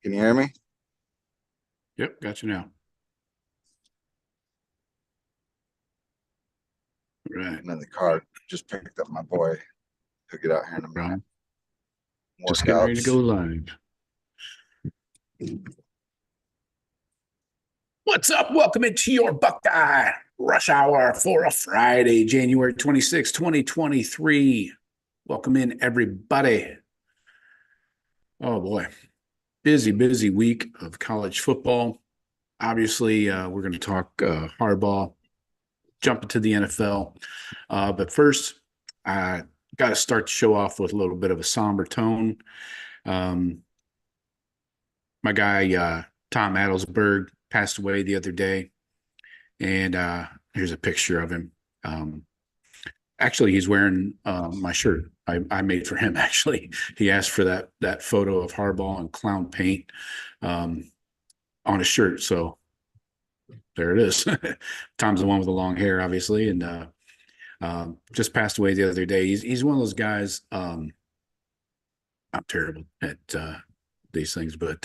Can you hear me? Yep, got you now. Right. I'm in the car. Just picked up my boy. He'll get out here in a minute. Just getting ready to go Workouts. live. What's up? Welcome into your Buckeye Rush Hour for a Friday, January 26, 2023. Welcome in, everybody. Oh, boy. Busy week of college football. Obviously, we're going to talk Harbaugh, jump into the NFL. But first, I got to start the show off with a little bit of a somber tone. My guy, Tom Adelsberg, passed away the other day. And here's a picture of him. Actually, he's wearing my shirt I made for him, actually. He asked for that photo of Harbaugh in clown paint on his shirt. So there it is. Tom's the one with the long hair, obviously, and just passed away the other day. He's one of those guys. I'm terrible at these things, but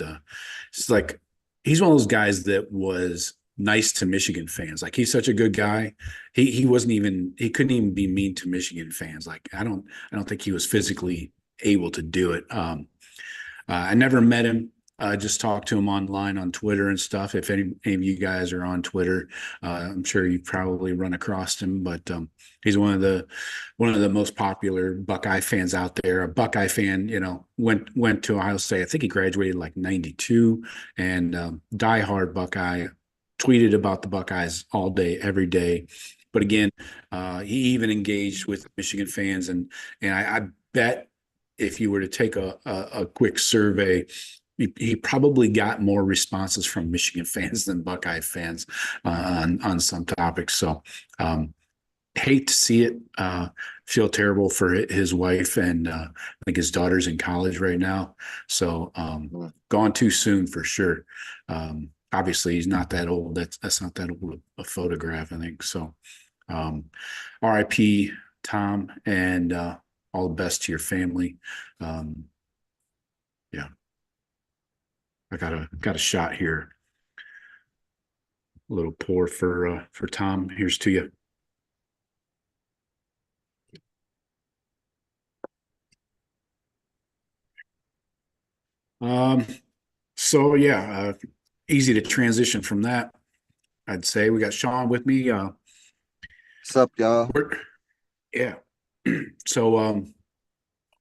it's like he's one of those guys that was nice to Michigan fans. Like, he's such a good guy. He couldn't even be mean to Michigan fans. Like, I don't think he was physically able to do it. I never met him. I just talked to him online on Twitter and stuff. If any of you guys are on Twitter, I'm sure you've probably run across him, but he's one of the most popular Buckeye fans out there. A Buckeye fan, went to Ohio State. I think he graduated like 92, and diehard Buckeye, tweeted about the Buckeyes all day, every day. But again, he even engaged with Michigan fans, and I bet if you were to take a quick survey, he probably got more responses from Michigan fans than Buckeye fans on some topics. So hate to see it. Feel terrible for his wife, and I think his daughter's in college right now. So gone too soon for sure. Obviously, he's not that old. That's not that old a photograph, I think. So RIP, Tom, and all the best to your family. Yeah. I got a shot here. A little pour for Tom. Here's to you. So yeah, easy to transition from that. I'd say we got Sean with me. What's up, y'all? Yeah. So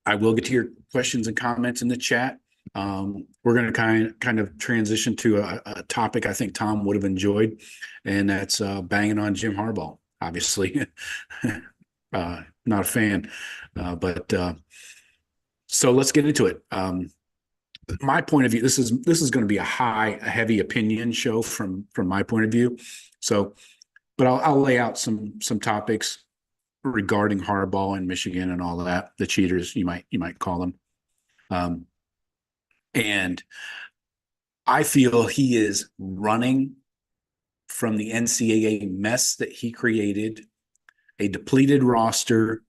I will get to your questions and comments in the chat. We're going to kind of transition to a topic I think Tom would have enjoyed, and that's banging on Jim Harbaugh. Obviously, not a fan, but so let's get into it. My point of view, this is going to be a heavy opinion show from my point of view. So, but I'll lay out some topics regarding Harbaugh and Michigan and all of that, the cheaters you might call them. And I feel he is running from the NCAA mess that he created, a depleted roster,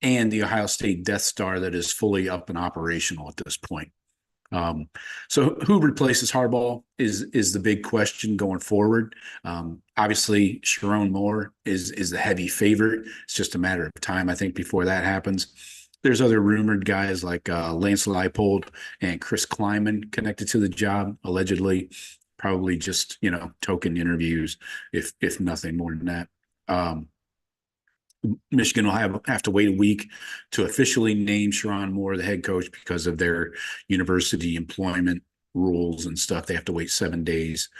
and the Ohio State Death Star that is fully up and operational at this point. So who replaces Harbaugh is the big question going forward. Obviously, Sharon Moore is the heavy favorite. It's just a matter of time, I think, before that happens. There's other rumored guys like Lance Leipold and Chris Kleiman connected to the job, allegedly, probably just, token interviews, if nothing more than that. Michigan will have to wait a week to officially name Sharon Moore the head coach because of their university employment rules and stuff. They have to wait 7 days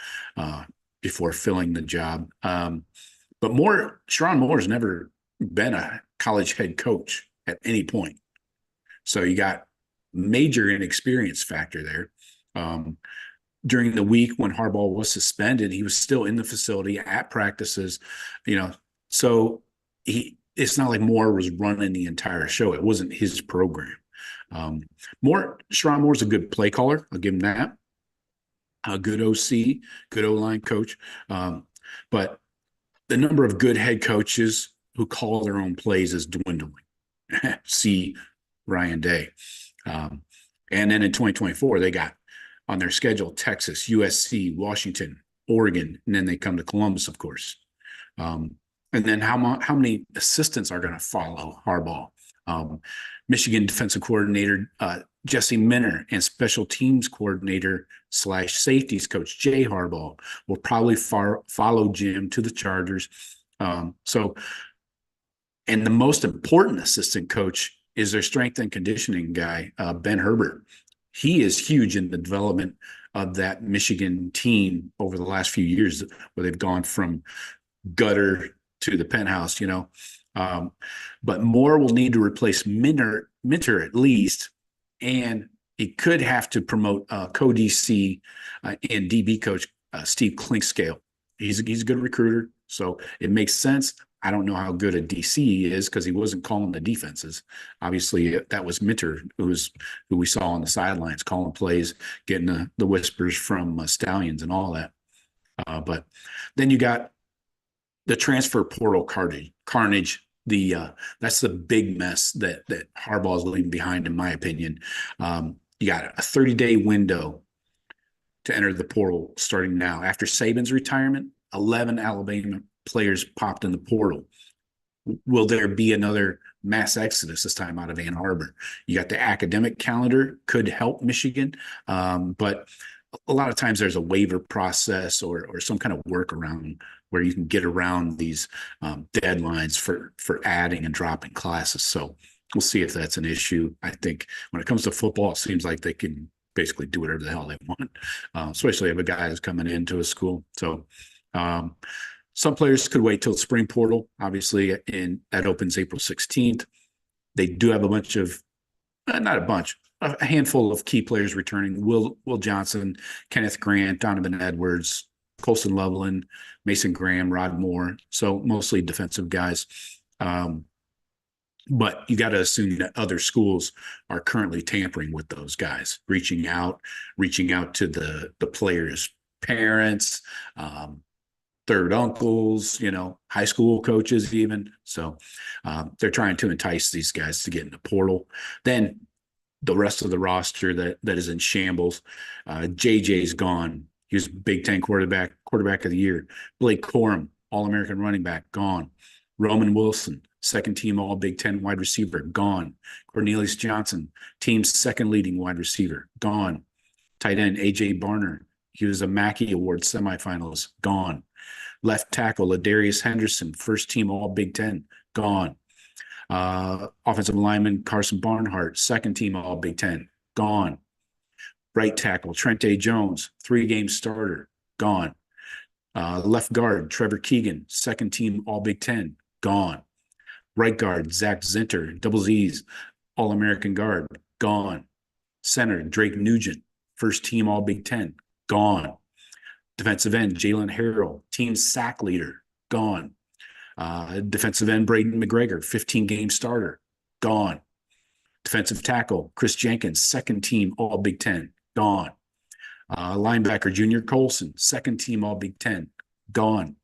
before filling the job. But Sharon Moore has never been a college head coach at any point. So you got major inexperience factor there. During the week when Harbaugh was suspended, he was still in the facility at practices, so it's not like Moore was running the entire show. It wasn't his program. Sharon Moore's a good play caller. I'll give him that. A good OC, good O-line coach. But the number of good head coaches who call their own plays is dwindling. See Ryan Day. And then in 2024, they got on their schedule: Texas, USC, Washington, Oregon, and then they come to Columbus, of course. And then how many assistants are going to follow Harbaugh? Michigan defensive coordinator Jesse Minter and special teams coordinator / safeties coach Jay Harbaugh will probably follow Jim to the Chargers. And the most important assistant coach is their strength and conditioning guy, Ben Herbert. He is huge in the development of that Michigan team over the last few years, where they've gone from gutter to the penthouse, but Moore will need to replace Minter at least, and he could have to promote co-DC and DB coach Steve Clinkscale. He's a good recruiter, so it makes sense. I don't know how good a DC he is because he wasn't calling the defenses. Obviously, that was Minter, who we saw on the sidelines calling plays, getting the whispers from Stallions and all that. But then you got the transfer portal carnage. That's the big mess that Harbaugh is leaving behind, in my opinion. You got a 30-day window to enter the portal starting now. After Saban's retirement, 11 Alabama players popped in the portal. Will there be another mass exodus this time out of Ann Arbor? You got the academic calendar, could help Michigan, but a lot of times there's a waiver process or some kind of workaround where you can get around these deadlines for adding and dropping classes. So we'll see if that's an issue. I think when it comes to football, it seems like they can basically do whatever the hell they want, especially if a guy is coming into a school. So some players could wait till spring portal, obviously, and that opens April 16th. They do have a bunch of, not a bunch, a handful of key players returning: Will Johnson, Kenneth Grant, Donovan Edwards, Colson Loveland, Mason Graham, Rod Moore. So mostly defensive guys. But you got to assume that other schools are currently tampering with those guys, reaching out to the players' parents, third uncles, high school coaches even. So they're trying to entice these guys to get in the portal. Then the rest of the roster that is in shambles. JJ's gone. He was Big Ten quarterback of the year. Blake Corum, All-American running back, gone. Roman Wilson, second team All Big Ten wide receiver, gone. Cornelius Johnson, team's second leading wide receiver, gone. Tight end AJ Barner, he was a Mackey Award semifinalist, gone. Left tackle Ladarius Henderson, first team All Big Ten, gone. Offensive lineman Carson Barnhart, second team All Big Ten, gone. Right tackle Trente Jones, 3-game starter, gone. Left guard Trevor Keegan, second team All Big Ten, gone. Right guard Zach Zinter, double Z's, All-American guard, gone. Center Drake Nugent, first team All Big Ten, gone. Defensive end Jalen Harrell, team sack leader, gone. Defensive end Braden McGregor, 15-game starter, gone. Defensive tackle Chris Jenkins, second team All Big Ten, gone. Linebacker Junior Colson, second team All Big Ten, gone.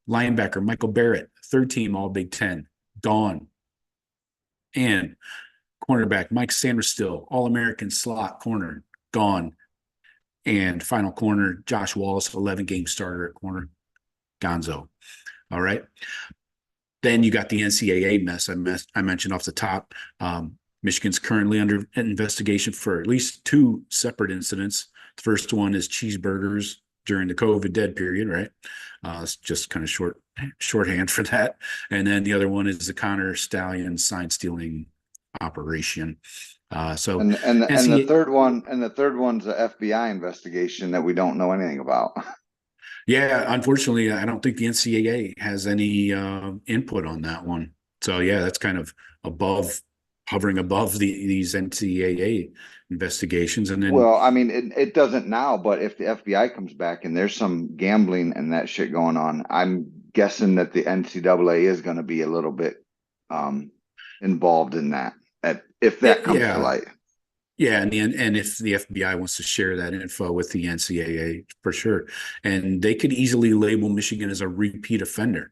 Linebacker Michael Barrett, third team All Big Ten, gone. And cornerback Mike Sanderstill, All-American slot corner, gone. And final corner Josh Wallace, 11-game starter at corner, gonzo. All right. Then you got the NCAA mess I mentioned off the top. Michigan's currently under investigation for at least 2 separate incidents. The first one is cheeseburgers during the COVID dead period, right? It's just kind of shorthand for that. And then the other one is the Connor Stallion sign stealing operation. And the third one's the FBI investigation that we don't know anything about. Yeah, unfortunately, I don't think the NCAA has any input on that one. So yeah, that's kind of hovering above these NCAA investigations. And then, well, I mean, it doesn't now, but if the FBI comes back and there's some gambling and that shit going on, I'm guessing that the NCAA is going to be a little bit involved in that. If that comes to light. Yeah, and if the FBI wants to share that info with the NCAA, for sure. And they could easily label Michigan as a repeat offender.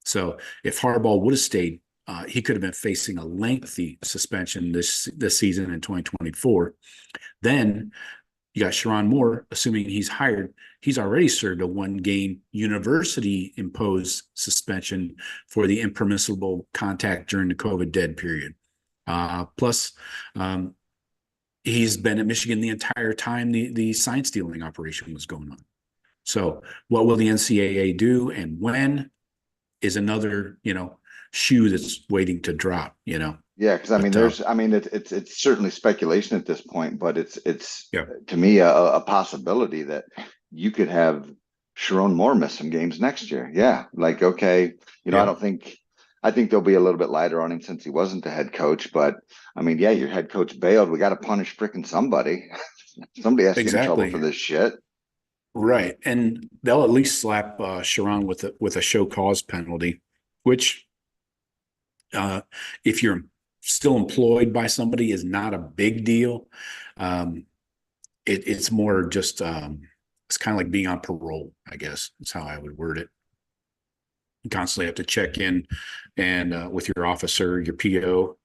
So if Harbaugh would have stayed, he could have been facing a lengthy suspension this season in 2024. Then You got Sharon Moore, assuming he's hired. He's already served a 1-game university imposed suspension for the impermissible contact during the COVID dead period. Plus, he's been at Michigan the entire time the sign stealing operation was going on. So what will the NCAA do and when is another, shoe that's waiting to drop, Yeah, because it's certainly speculation at this point, but it's Yeah. to me a possibility that you could have Sharon Moore miss some games next year. Yeah, like okay, Yeah. I think they'll be a little bit lighter on him since he wasn't the head coach, but yeah, your head coach bailed. We got to punish freaking somebody. Somebody has to get in trouble for this shit. Right. And they'll at least slap Sharon with a show cause penalty, which if you're still employed by somebody is not a big deal. It's more just it's kind of like being on parole, I guess is how I would word it. You constantly have to check in and with your officer, your PO,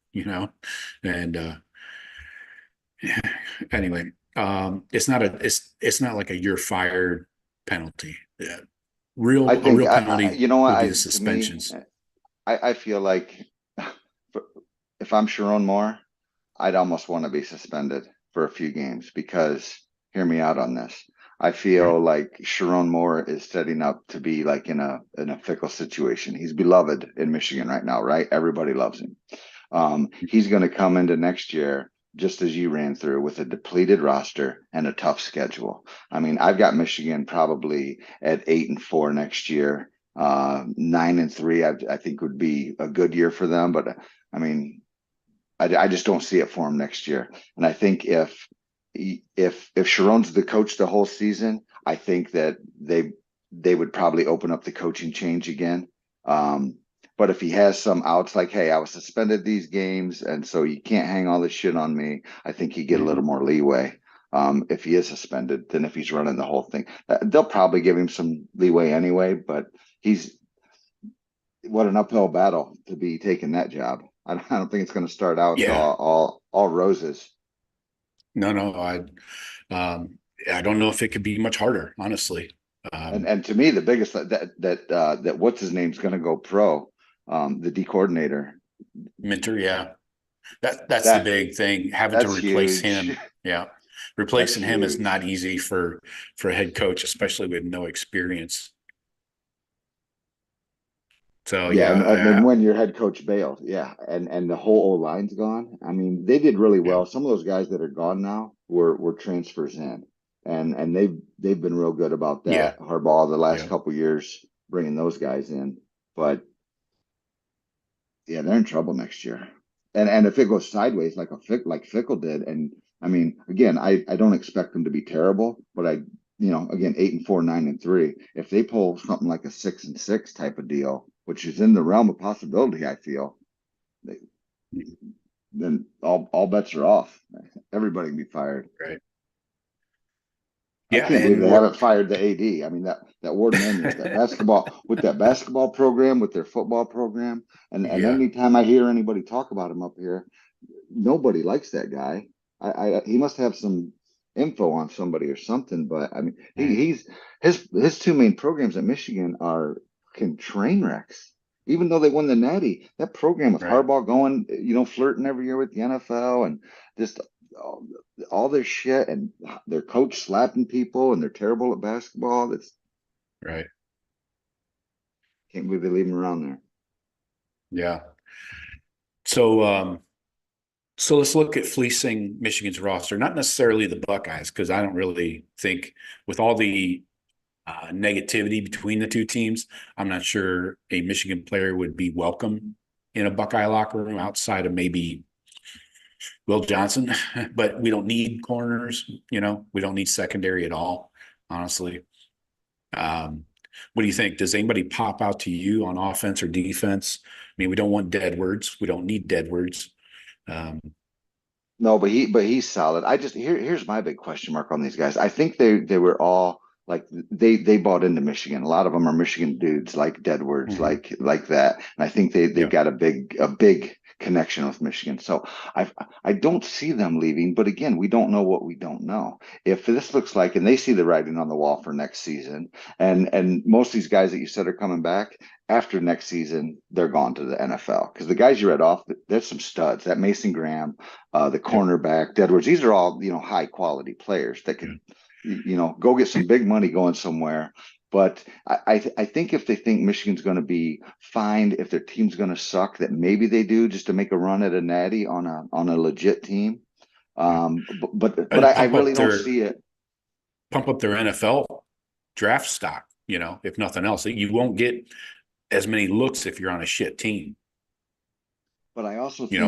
and anyway, it's not like a you're fired penalty. Yeah. A real penalty would be the suspensions. I feel like if I'm Sharon Moore, I'd almost want to be suspended for a few games because hear me out on this. I feel like Sharon Moore is setting up to be like in a fickle situation. He's beloved in Michigan right now, right? Everybody loves him. He's going to come into next year just as you ran through with a depleted roster and a tough schedule. I've got Michigan probably at 8-4 next year. 9-3, I think would be a good year for them, but I just don't see it for him next year. And I think if Sharon's the coach the whole season, I think that they would probably open up the coaching change again. But if he has some outs like, hey, I was suspended these games, and so you can't hang all this shit on me, I think he'd get a little more leeway if he is suspended than if he's running the whole thing. They'll probably give him some leeway anyway, but what an uphill battle to be taking that job. I don't think it's going to start out all roses. No, I don't know if it could be much harder, honestly. And to me, the biggest that what's his name's going to go pro, the D coordinator, Minter. Yeah, that's the big thing. Having to replace him. Yeah, replacing him is not easy for a head coach, especially with no experience. So and when your head coach bailed, and the whole O line's gone. They did really well. Some of those guys that are gone now were transfers in, and they've been real good about that. Yeah. Harbaugh the last couple years bringing those guys in, but they're in trouble next year. And if it goes sideways like Fickle did, and again, I don't expect them to be terrible, but again 8-4, 9-3. If they pull something like a 6-6 type of deal, which is in the realm of possibility, I feel, then all bets are off. Everybody can be fired. Right. I can't believe they haven't fired the AD. That Ward Mannion, that basketball program, with their football program, and anytime I hear anybody talk about him up here, nobody likes that guy. He must have some info on somebody or something, but his two main programs at Michigan are train wrecks. Even though they won the Natty, that program with Harbaugh going, flirting every year with the NFL and just all this shit, and their coach slapping people, and they're terrible at basketball. That's right. Can't believe they leave him around there. Yeah. So let's look at fleecing Michigan's roster, not necessarily the Buckeyes, because I don't really think with all the negativity between the two teams, I'm not sure a Michigan player would be welcome in a Buckeye locker room outside of maybe Will Johnson, but we don't need corners, we don't need secondary at all, honestly. What do you think? Does anybody pop out to you on offense or defense? We don't want dead words. We don't need dead words. No, but he's solid. Here's my big question mark on these guys. I think they were all like they bought into Michigan. A lot of them are Michigan dudes, like Deadwards, like that. And I think they've got a big connection with Michigan. So I don't see them leaving, but again, we don't know what we don't know. If this looks like, and they see the writing on the wall for next season, and most of these guys that you said are coming back after next season, they're gone to the NFL, because the guys you read off, there's some studs. That Mason Graham, the cornerback, Edwards, these are all, high quality players that could, go get some big money going somewhere. But I think if they think Michigan's going to be fine, if their team's going to suck, that maybe they do, just to make a run at a natty on a legit team. But I really don't see it. Pump up their NFL draft stock, if nothing else. You won't get as many looks if you're on a shit team. But I also think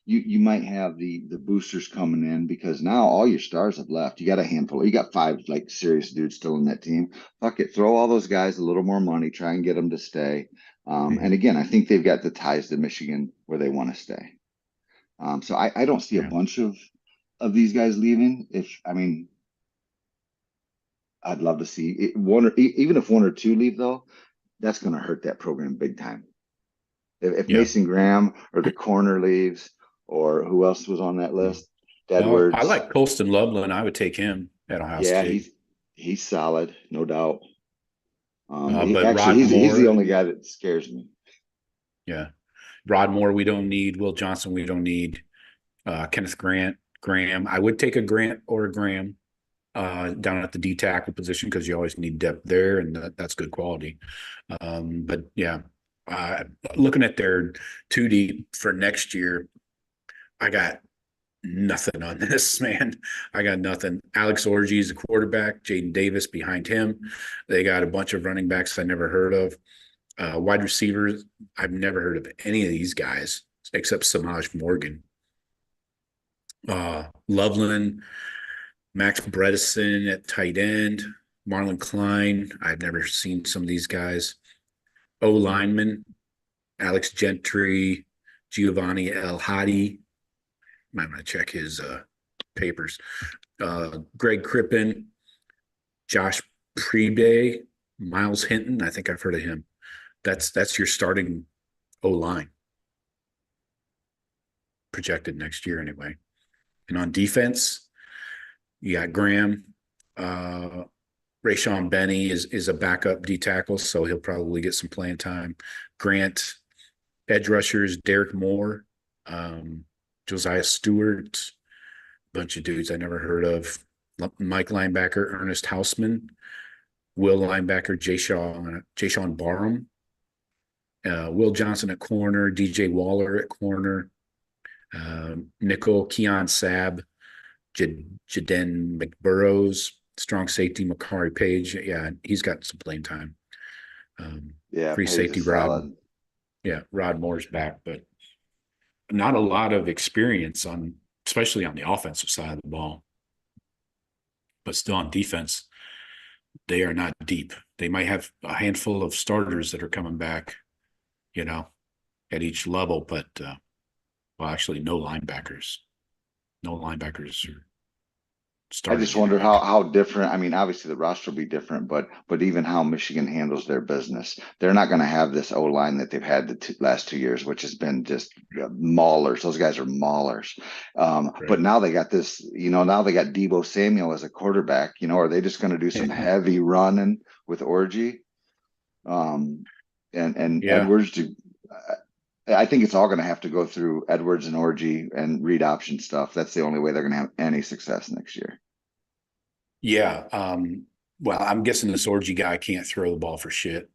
you might have the boosters coming in, because now all your stars have left. You got a handful. You got 5 like serious dudes still in that team. Fuck it, throw all those guys a little more money, try and get them to stay. And again, I think they've got the ties to Michigan where they want to stay. So I don't see a bunch of these guys leaving. I'd love to see it, even if 1 or 2 leave, though, that's going to hurt that program big time. If Mason Graham or the corner leaves, or who else was on that list? Edwards. I like Colston Loveland. I would take him at Ohio State. He's solid, no doubt. But he's the only guy that scares me. Yeah. Rod Moore, we don't need. Will Johnson, we don't need. Kenneth Graham. I would take a Grant or a Graham down at the D tackle position, because you always need depth there, and that's good quality. But yeah, looking at their 2 deep for next year, I got nothing on this, man. I got nothing. Alex Orji is the quarterback, Jaden Davis behind him. They got a bunch of running backs I never heard of. Wide receivers, I've never heard of any of these guys except Samaj Morgan. Loveland, Max Bredesen at tight end, Marlon Klein. I've never seen some of these guys. O-lineman, Alex Gentry, Giovanni El Hadi. Might want to check his papers. Greg Crippen, Josh Prebe, Miles Hinton. I think I've heard of him. That's your starting O-line projected next year anyway. And on defense, you got Graham. Rayshawn Benny is a backup D tackle, so he'll probably get some playing time. Grant, edge rushers, Derek Moore, Josiah Stewart, bunch of dudes I never heard of. Mike linebacker, Ernest Hausman. Will linebacker, Jayshawn Barham. Will Johnson at corner, DJ Waller at corner. Nickel, Keon Sabb, Jaden McBurrows, strong safety, Makari Page. Yeah, he's got some playing time. Free safety, Rod. Yeah, Rod Moore's back, but not a lot of experience especially on the offensive side of the ball. But still on defense, they are not deep. They might have a handful of starters that are coming back, at each level, but actually no linebackers. No linebackers are starting. I just wonder how different. I mean, obviously the roster will be different, but even how Michigan handles their business. They're not going to have this O-line that they've had the last 2 years, which has been just maulers. Those guys are maulers. Right. But now they got this, now they got Deebo Samuel as a quarterback. Are they just going to do some heavy running with Orji? And Edwards I think it's all going to have to go through Edwards and Orji and read option stuff. That's the only way they're going to have any success next year. Yeah. Well, I'm guessing this Orji guy can't throw the ball for shit.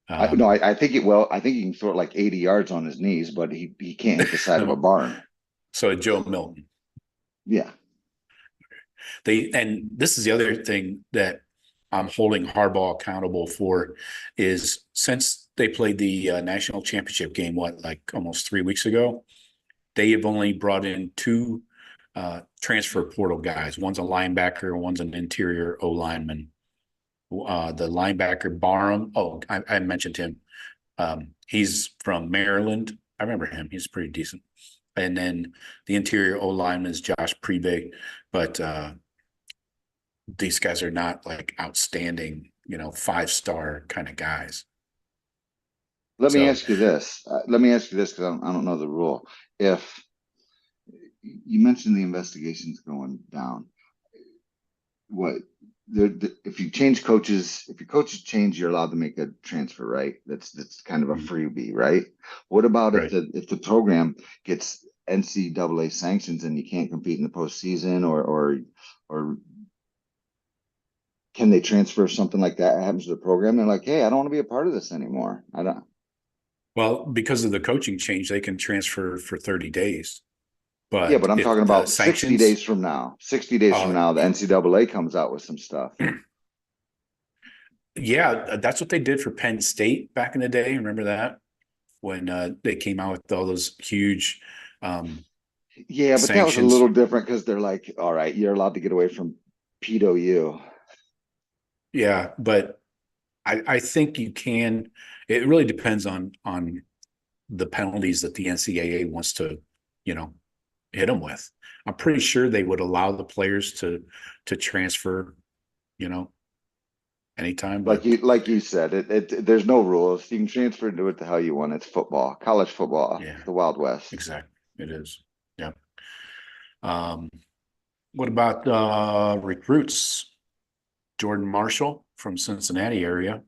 I think it will. I think he can throw it like 80 yards on his knees, but he can't hit the side of a barn. So Joe Milton. Yeah. And this is the other thing that I'm holding Harbaugh accountable for is, since they played the national championship game, almost 3 weeks ago, they have only brought in 2 transfer portal guys. One's a linebacker, one's an interior O-lineman. The linebacker, Barham. Oh, I mentioned him. He's from Maryland. I remember him. He's pretty decent. And then the interior O-lineman is Josh Prebe. But these guys are not like outstanding, 5-star kind of guys. Let me So ask you this. Let me ask you this because I don't know the rule. If you mentioned the investigations going down, what if you change coaches, if your coaches change, you're allowed to make a transfer, right? That's kind of a freebie, right? What about right. if the program gets NCAA sanctions and you can't compete in the postseason, or can they transfer something like that happens to the program? They're like, hey, I don't want to be a part of this anymore. I don't. Well, because of the coaching change, they can transfer for 30 days. Yeah, But but I'm talking if the about 60 sanctions, days from now. 60 days from uh, now, the NCAA comes out with some stuff. yeah, that's what they did for Penn State back in the day. Remember that when they came out with all those huge Yeah, but that was a sanctions? little different because they're like, all right, you're allowed to get away from pedo you. Yeah, but I think you can. It really depends on the penalties that the NCAA wants to, you know, hit them with. I'm pretty sure they would allow the players to transfer, you know, anytime. Like But you said, there's no rules. You can transfer and do it the hell you want. It's football, college football, yeah, the Wild West. exactly, it is. Yeah. Um, what about recruits? Jordan Marshall from Cincinnati area.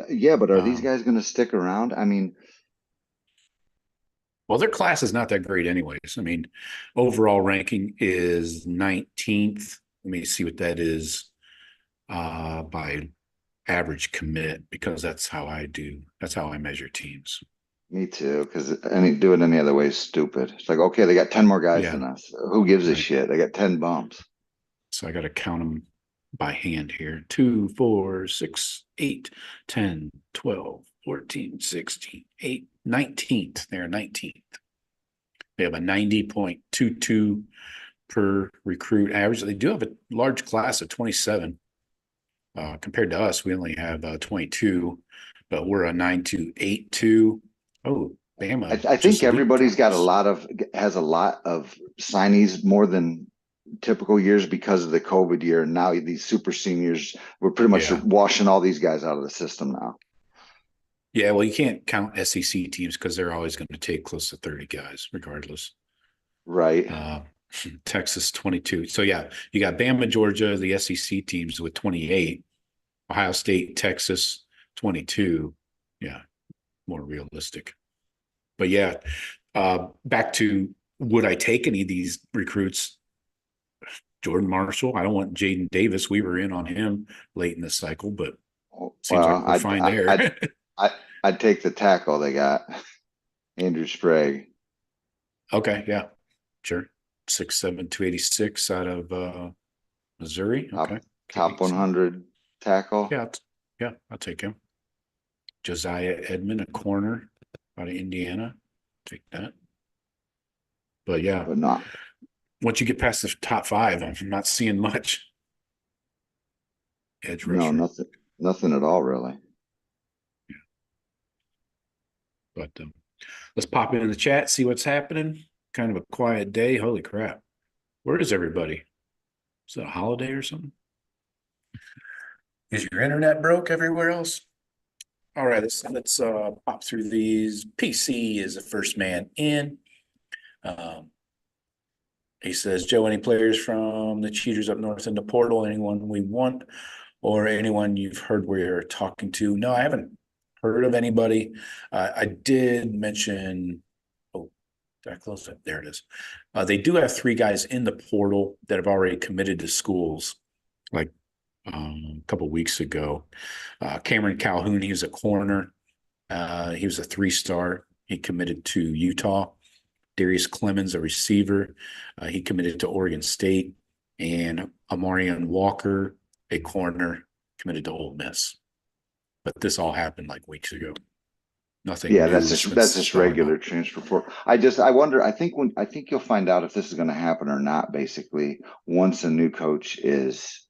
Yeah, but are these Um, guys going to stick around? I mean, well, their class is not that great, anyways. I mean, overall ranking is 19th. Let me see what that is by average commit, because that's how I do. That's how I measure teams. me too, because doing any other way is stupid. It's like, okay, they got 10 more guys Yeah, than us. Who gives a right. shit? They got 10 bumps. So I got to count them by hand here. 2, 4, 6, 8, 10, 12, 14, 16, 8, 19th. They're 19th. They have a 90.22 per recruit average. They do have a large class of 27. Compared to us, we only have 22, but we're a 9282. Oh, Bama I just think leaped everybody's got us. has a lot of signees more than typical years because of the COVID year. And now these super seniors, we're pretty much Yeah. washing all these guys out of the system now. Yeah, well, you can't count SEC teams because they're always going to take close to 30 guys, regardless. Right. Uh, Texas 22. So, yeah, you got Bama, Georgia, the SEC teams with 28, Ohio State, Texas 22. Yeah, more realistic. But yeah, back to, would I take any of these recruits? Jordan Marshall. I don't want Jaden Davis. We were in on him late in the cycle, but seems like Well, we're fine there. I, I'd take the tackle they got, Andrew Sprague. Okay, yeah, sure. 6'7", 286 out of Missouri. Okay, Top Casey. 100 tackle. Yeah, yeah, I'll take him. Josiah Edmond, a corner out of Indiana. Take that. But yeah, But not, once you get past the top five, I'm not seeing much edge no, rusher. nothing at all, really. But let's pop into the chat, see what's happening. Kind of a quiet day. Holy crap. Where is everybody? Is it a holiday or something? Is your internet broke everywhere else? All right, let's pop through these. PC is the first man in. Um, he says, Joe, any players from the Cheaters up north in the portal? Anyone we want, or anyone you've heard we're talking to? No, I haven't heard of anybody. I did mention. Oh, did I close it? There it is. They do have 3 guys in the portal that have already committed to schools, like a couple of weeks ago. Cameron Calhoun, he was a corner. He was a 3-star. He committed to Utah. Darius Clemens, a receiver. He committed to Oregon State. And Amarian Walker, a corner, committed to Ole Miss. But this all happened like weeks ago. Nothing Yeah, new has been that's just spelling regular out. transfer portal. I wonder. I think you'll find out if this is going to happen or not. Basically, once a new coach is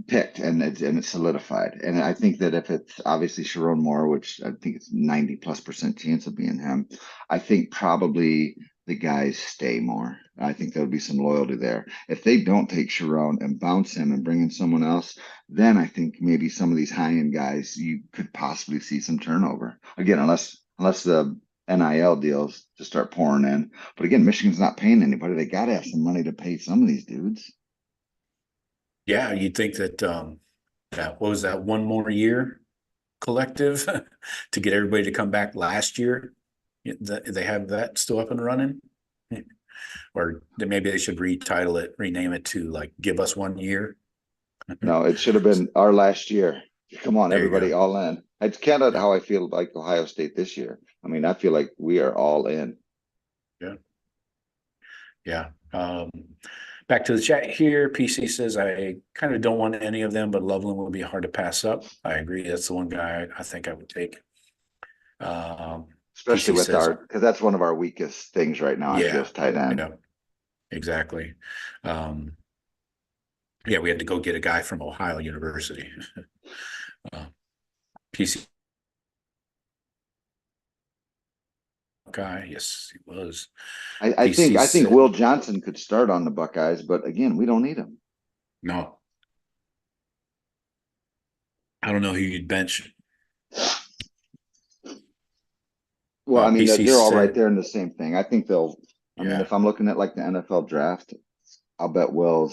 picked and it's solidified. And I think that if it's obviously Sharon Moore, which I think it's 90+% chance of being him, I think probably the guys stay more. I think there'll be some loyalty there. If they don't take Sharon and bounce him and bring in someone else, then I think maybe some of these high-end guys, you could possibly see some turnover. Again, unless the NIL deals to start pouring in. But again, Michigan's not paying anybody. They got to have some money to pay some of these dudes. Yeah, you'd think that what was that, one more year collective to get everybody to come back last year? They have that still up and running, or maybe they should retitle it, rename it to like "Give Us 1 Year." No, it should have been our last year. Come on, There you everybody, go. all in. It's kind of how I feel like Ohio State this year. I mean, I feel like we are all in. Yeah. Yeah. Back to the chat here. PC says, I kind of don't want any of them, but Loveland will be hard to pass up. I agree. That's the one guy I think I would take. Especially PC with says, because that's one of our weakest things right now. I feel is tight end. yeah, exactly. Yeah, we had to go get a guy from Ohio University. PC guy, yes, he was. I think Will Johnson could start on the Buckeyes, but again, we don't need him. No. I don't know who you'd bench. Well, I mean, PC they're all said, right there in the same thing. I think they'll. I mean, if I'm looking at like the NFL draft, I'll bet Will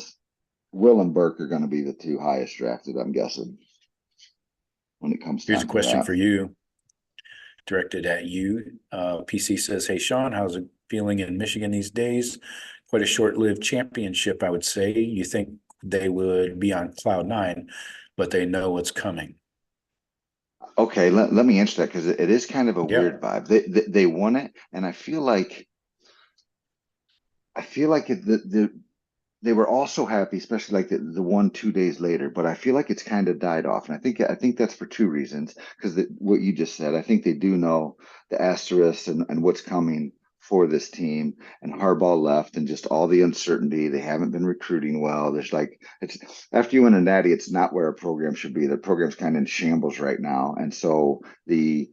and Burke are going to be the two highest drafted. I'm guessing when it comes here's time a question that. for you, directed at you. PC says, hey, Sean, how's it feeling in Michigan these days? Quite a short-lived championship, I would say. You think they would be on cloud nine, but they know what's coming. Okay, let me answer that because it is kind of a weird vibe. They won it, and I feel like they were also happy, especially like the 1-2 days later. But I feel like it's kind of died off, and I think that's for two reasons. Because what you just said, I think they do know the asterisks and what's coming for this team. And Harbaugh left, and just all the uncertainty. They haven't been recruiting well. There's like it's after you win a natty, it's not where a program should be. The program's kind of in shambles right now, and so the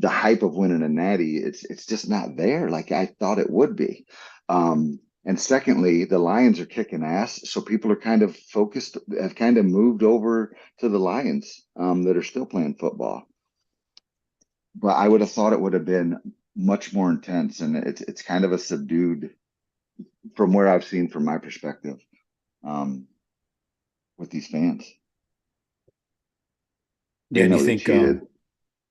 hype of winning a natty, it's just not there like I thought it would be. And secondly, the Lions are kicking ass, so people are kind of focused, have kind of moved over to the Lions that are still playing football. But I would have thought it would have been much more intense, and it's kind of a subdued, from where I've seen from my perspective, with these fans. Yeah, do you think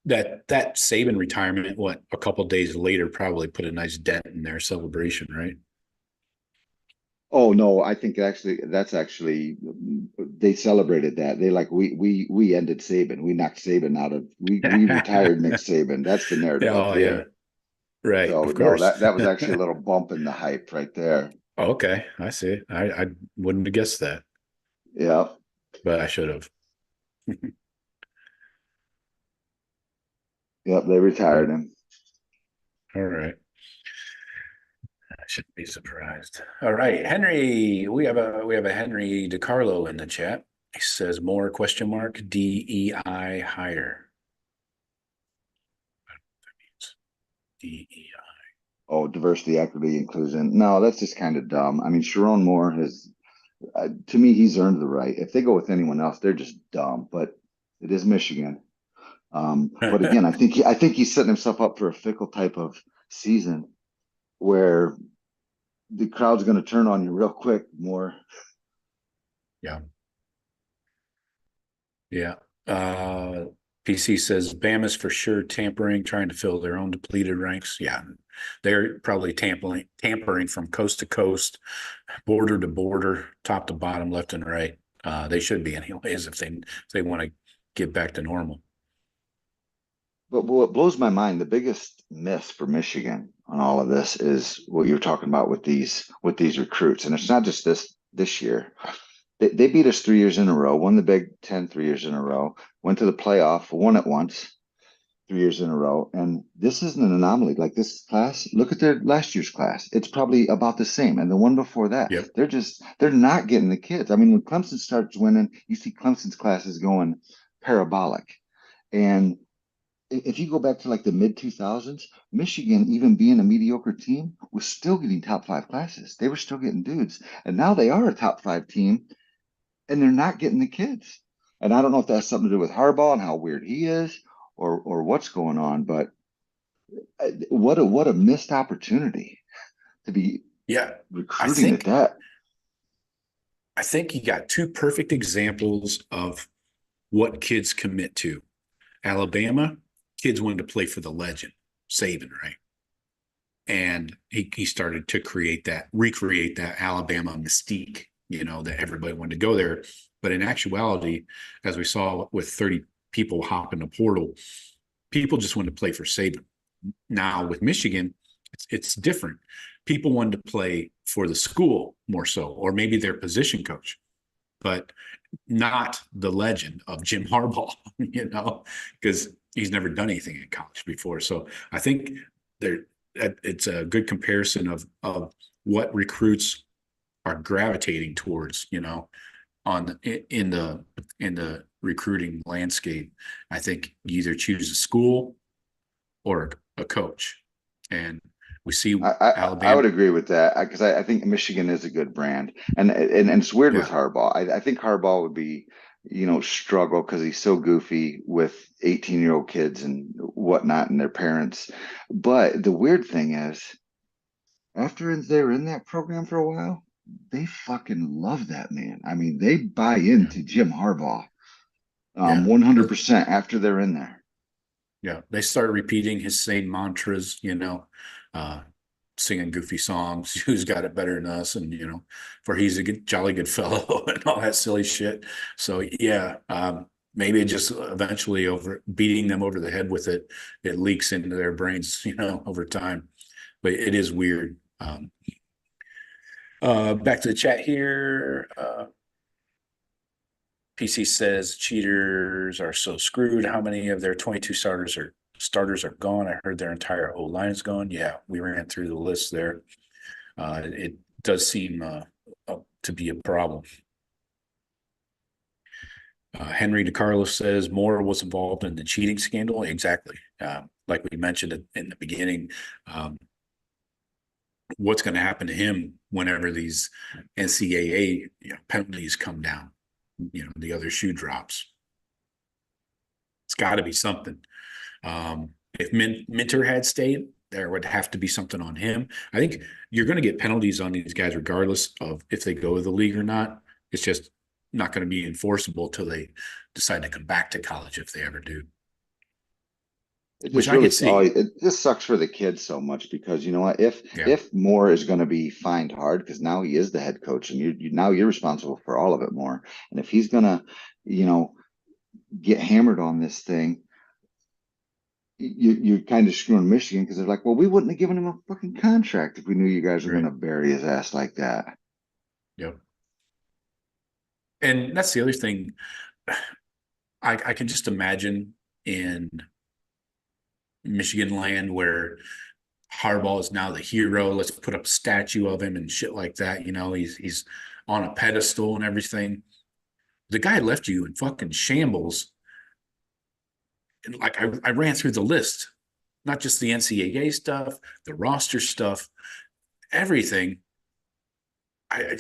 that Saban retirement, a couple days later, probably put a nice dent in their celebration, right? Oh no, I think that's actually they celebrated that. They like we ended Saban. We knocked Saban out of we retired Nick Saban. That's the narrative up here. Yeah. Right. So of course. No, that was actually a little bump in the hype right there. Okay, I see. I wouldn't have guessed that. Yeah. But I should have. Yep, they retired him. All right. I shouldn't be surprised. All right, Henry. We have a Henry DiCarlo in the chat. He says more ? DEI higher. That means DEI. Oh, diversity, equity, inclusion. No, that's just kind of dumb. I mean, Sharon Moore has, to me, he's earned the right. If they go with anyone else, they're just dumb. But it is Michigan. But again, I think he's setting himself up for a fickle type of season where the crowd's going to turn on you real quick more. Yeah. Yeah. PC says Bama's for sure tampering, trying to fill their own depleted ranks. Yeah. They're probably tampering from coast to coast, border to border, top to bottom, left and right. They should be anyways if they want to get back to normal. But what blows my mind, the biggest miss for Michigan on all of this is what you're talking about with these recruits. And it's not just this year. They beat us 3 years in a row, won the Big Ten 3 years in a row, went to the playoff, won it once, 3 years in a row. And this isn't an anomaly. Like this class, look at their last year's class. It's probably about the same. And the one before that, Yep. they're not getting the kids. I mean, when Clemson starts winning, you see Clemson's classes going parabolic. And if you go back to like the mid 2000s, Michigan, even being a mediocre team, was still getting top five classes. They were still getting dudes. And now they are a top five team and they're not getting the kids. And I don't know if that's something to do with Harbaugh and how weird he is or what's going on, but what a missed opportunity to be Yeah, I recruiting at think that. I think you got two perfect examples of what kids commit to. Alabama, kids wanted to play for the legend, Saban, right? And he started to recreate that Alabama mystique, that everybody wanted to go there. But in actuality, as we saw with 30 people hop in the portal, people just wanted to play for Saban. Now with Michigan, it's different. People wanted to play for the school more so, or maybe their position coach, but not the legend of Jim Harbaugh, because he's never done anything in college before. So I think it's a good comparison of what recruits are gravitating towards, in the recruiting landscape. I think you either choose a school or a coach, and we see I Alabama. would agree with that because I think Michigan is a good brand, and it's weird with Yeah, Harbaugh. I think Harbaugh would be, struggle because he's so goofy with 18-year-old kids and whatnot and their parents. But the weird thing is, after they're in that program for a while, they fucking love that man. I mean, they buy yeah, into Jim Harbaugh, yeah. 100% after they're in there. Yeah, they start repeating his same mantras, uh, singing goofy songs. Who's got it better than us? And for he's a jolly good fellow and all that silly shit. So yeah, maybe it just eventually over beating them over the head with it leaks into their brains, over time. But it is weird. Back to the chat here. PC says cheaters are so screwed. How many of their 22 starters are gone? I heard their entire O line is gone. Yeah, we ran through the list there. It does seem to be a problem. Henry DeCarlos says Moore was involved in the cheating scandal. Exactly. Like we mentioned in the beginning, what's going to happen to him whenever these NCAA penalties come down? The other shoe drops. It's got to be something. If Minter had stayed, there would have to be something on him. I think you're going to get penalties on these guys regardless of if they go to the league or not. It's just not going to be enforceable till they decide to come back to college, if they ever do. It Which just I really, could see. it just sucks for the kids so much because you know what? Yeah, If Moore is going to be fined hard because now he is the head coach and now you're responsible for all of it more. And if he's gonna, you know, get hammered on this thing, you're kind of screwing Michigan because they're like, well, we wouldn't have given him a fucking contract if we knew you guys were right. gonna bury his ass like that. Yep. And that's the other thing. I can just imagine in Michigan land where Harbaugh is now the hero. Let's put up a statue of him and shit like that. He's on a pedestal and everything. The guy left you in fucking shambles. And like I ran through the list, not just the NCAA stuff, the roster stuff, everything. I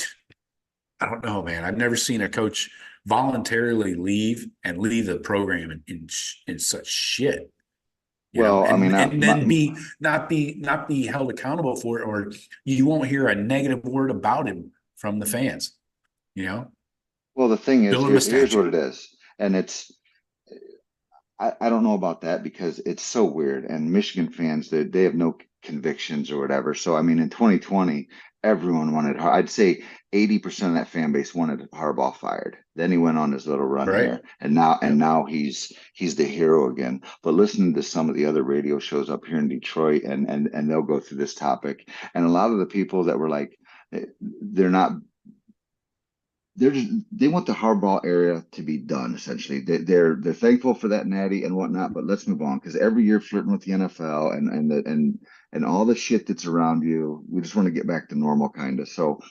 I don't know, man. I've never seen a coach voluntarily leave the program in such shit. Well, I mean, And then be held accountable for it, or you won't hear a negative word about him from the fans. well, the thing is, Build him a here's what statue. it is, and I don't know about that because it's so weird. And Michigan fans, they have no convictions or whatever. So, I mean, in 2020, everyone wanted, I'd say 80% of that fan base wanted Harbaugh fired. Then he went on his little run Right. here. And Yep. now he's the hero again. But listening to some of the other radio shows up here in Detroit and they'll go through this topic. And a lot of the people that were like, they're not they want the Harbaugh era to be done. Essentially, they're thankful for that natty and whatnot, but let's move on because every year flirting with the NFL and all the shit that's around you, we just want to get back to normal, kind of. So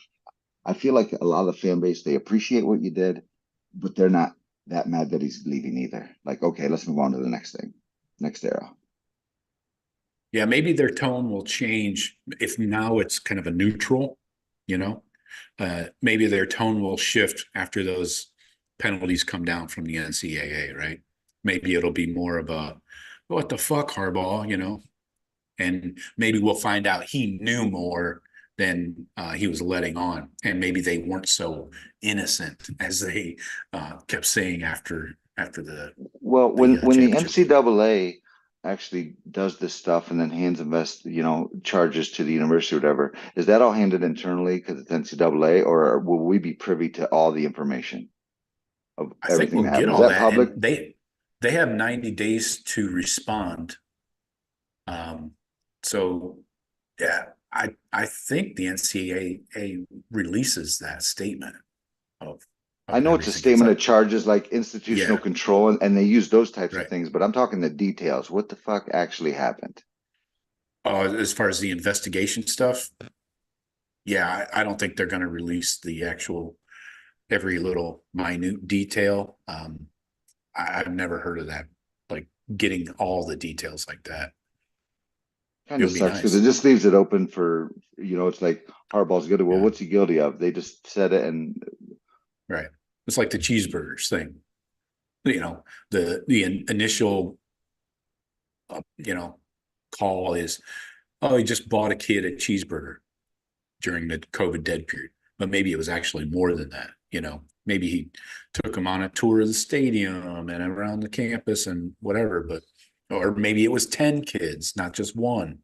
I feel like a lot of the fan base they appreciate what you did, but they're not that mad that he's leaving either. Like, okay, let's move on to the next thing. next era. Yeah, maybe their tone will change if now it's kind of a neutral, maybe their tone will shift after those penalties come down from the NCAA, right? Maybe it'll be more of a, what the fuck, Harbaugh, and maybe we'll find out he knew more than he was letting on. And maybe they weren't so innocent as they kept saying after the when the championship. NCAA actually does this stuff and then hands charges to the university or whatever, is that all handled internally because it's NCAA, or will we be privy to all the information of I think everything we'll that get happens? all Is that that. public? And they have 90 days to respond. So yeah, I think the NCAA releases that statement of I know it's a everything. statement of charges like institutional Yeah. control, and they use those types of Right. things, but I'm talking the details. What the fuck actually happened? As far as the investigation stuff, yeah, I don't think they're going to release the actual every little minute detail. I've never heard of that, like getting all the details like that. Kind It of would be sucks because nice. it just leaves it open for, it's like Harbaugh's guilty. Well, Yeah. what's he guilty of? They just said it, and Right. It's like the cheeseburgers thing. The initial, call is, oh, he just bought a kid a cheeseburger during the COVID dead period. But maybe it was actually more than that. Maybe he took him on a tour of the stadium and around the campus and whatever, or maybe it was 10 kids, not just one,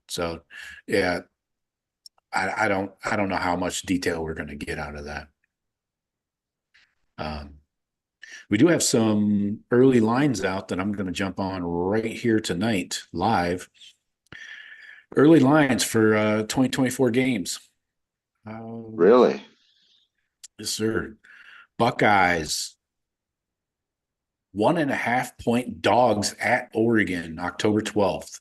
So yeah, I don't know how much detail we're going to get out of that. We do have some early lines out that I'm going to jump on right here tonight, live. Early lines for 2024 games. really, Yes, sir. Buckeyes, 1.5-point dogs at Oregon, October 12th.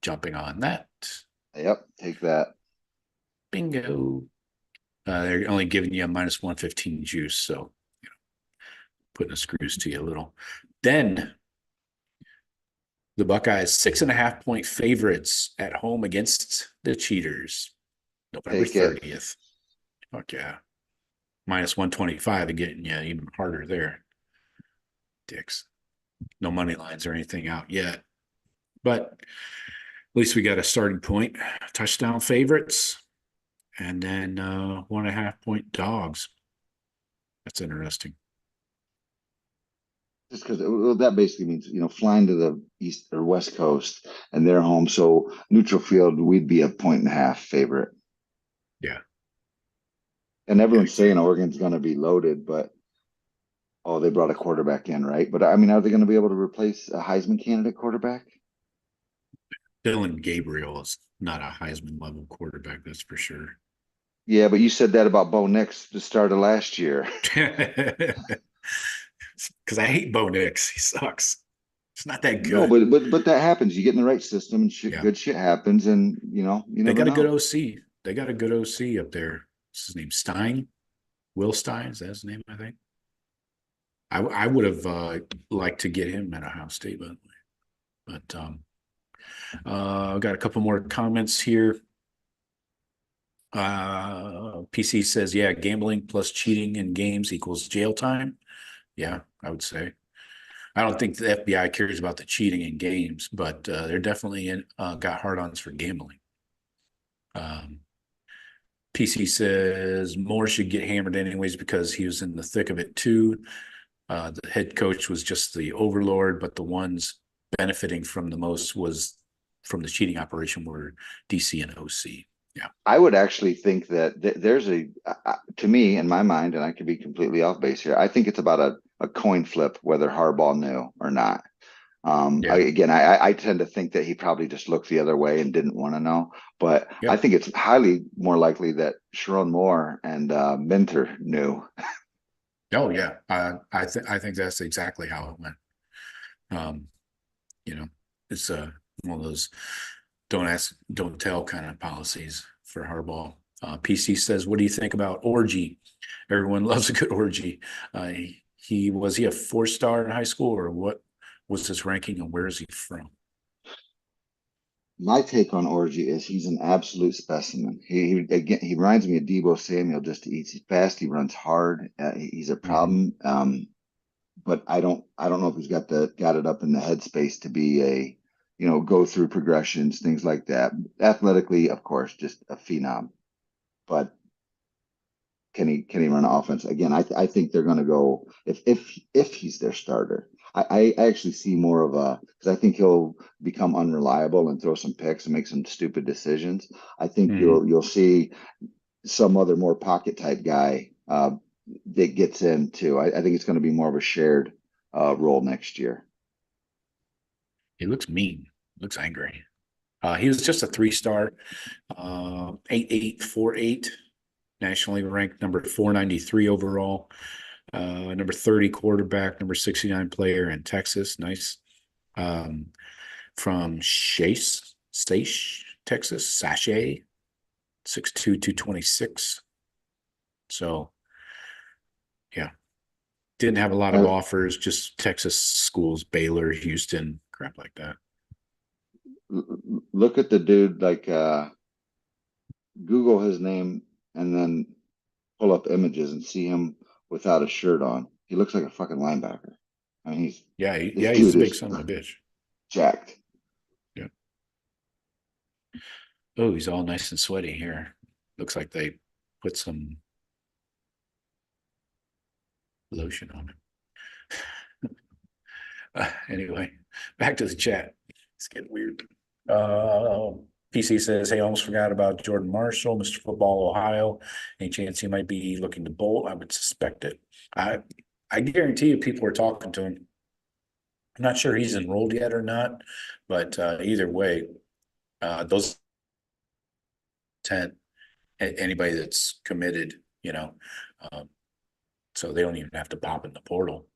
Jumping on that. yep, take that. Bingo. They're only giving you a -115 juice, so putting the screws to you a little. Then the Buckeyes 6.5-point favorites at home against the Cheaters, November Take it. 30th. Fuck yeah. -125 and getting you even harder there. Dicks. No money lines or anything out yet. But at least we got a starting point. Touchdown favorites. And then 1.5-point dogs. That's interesting. Just because that basically means, flying to the east or west coast and they're home. So neutral field, we'd be a 1.5 favorite. Yeah. And everyone's saying Oregon's going to be loaded, but they brought a quarterback in, right? But I mean, are they going to be able to replace a Heisman candidate quarterback? Dylan Gabriel is not a Heisman level quarterback, that's for sure. Yeah, but you said that about Bo Nix the start of last year. Because I hate Bo Nix. He sucks. It's not that good. No, but that happens. You get in the right system and good shit happens, and you they got never a good know. OC. They got a good OC up there. What's his name? Stein? Will Stein? Is that his name, I think? I would have liked to get him at Ohio State, by the way. But I've got a couple more comments here. PC says, yeah, gambling plus cheating in games equals jail time. Yeah, I would say. I don't think the FBI cares about the cheating in games, but they're definitely got hard-ons for gambling. PC says Moore should get hammered anyways because he was in the thick of it too. The head coach was just the overlord, but the ones benefiting from the most was from the cheating operation were DC and OC. Yeah, I would actually think that there's to me, in my mind, and I could be completely off base here, I think it's about a coin flip whether Harbaugh knew or not. I tend to think that he probably just looked the other way and didn't want to know. But I think it's highly more likely that Sharon Moore and Minter knew. Oh yeah, I think that's exactly how it went. It's one of those don't ask, don't tell kind of policies for Harbaugh. PC says, what do you think about orgy? Everyone loves a good orgy. Was he a 4-star in high school, or what was his ranking and where is he from? My take on Orgy is he's an absolute specimen. He reminds me of Debo Samuel. Just he's fast. He runs hard. He's a problem. But I don't know if he's got it up in the headspace to be a, go through progressions, things like that. Athletically, of course, just a phenom. But can he run an offense? Again, I think they're going to go if he's their starter. I actually see more of because I think he'll become unreliable and throw some picks and make some stupid decisions. I think you'll see some other more pocket type guy that gets into. I think it's going to be more of a shared role next year. He looks mean. Looks angry. He was just a 3-star, 8848, nationally ranked number 493 overall, number 30 quarterback, number 69 player in Texas. Nice. From Chase, Texas, Sachet, 6'2", 226. So, yeah. Didn't have a lot of offers, just Texas schools, Baylor, Houston, crap like that. Look at the dude, like Google his name and then pull up images and see him without a shirt on. He looks like a fucking linebacker. I mean, he's he's a big son of a bitch. Jacked. Yeah. Oh, he's all nice and sweaty here. Looks like they put some lotion on him. Anyway, back to the chat. It's getting weird. PC says, hey, I almost forgot about Jordan Marshall, Mr. Football, Ohio. Any chance he might be looking to bolt? I would suspect it. I guarantee you people are talking to him. I'm not sure he's enrolled yet or not, but either way, those 10, anybody that's committed, so they don't even have to pop in the portal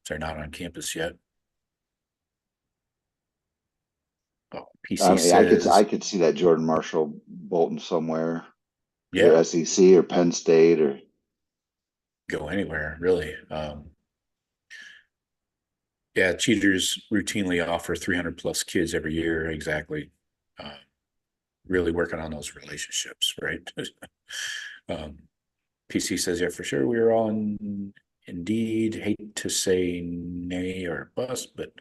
if they're not on campus yet. Oh, PC says, I could see that Jordan Marshall bolting somewhere, yeah, either SEC or Penn State or go anywhere really. Yeah, cheaters routinely offer 300 plus kids every year. Exactly. Really working on those relationships, right? PC says, yeah, for sure. We are all indeed, hate to say nay or bust, but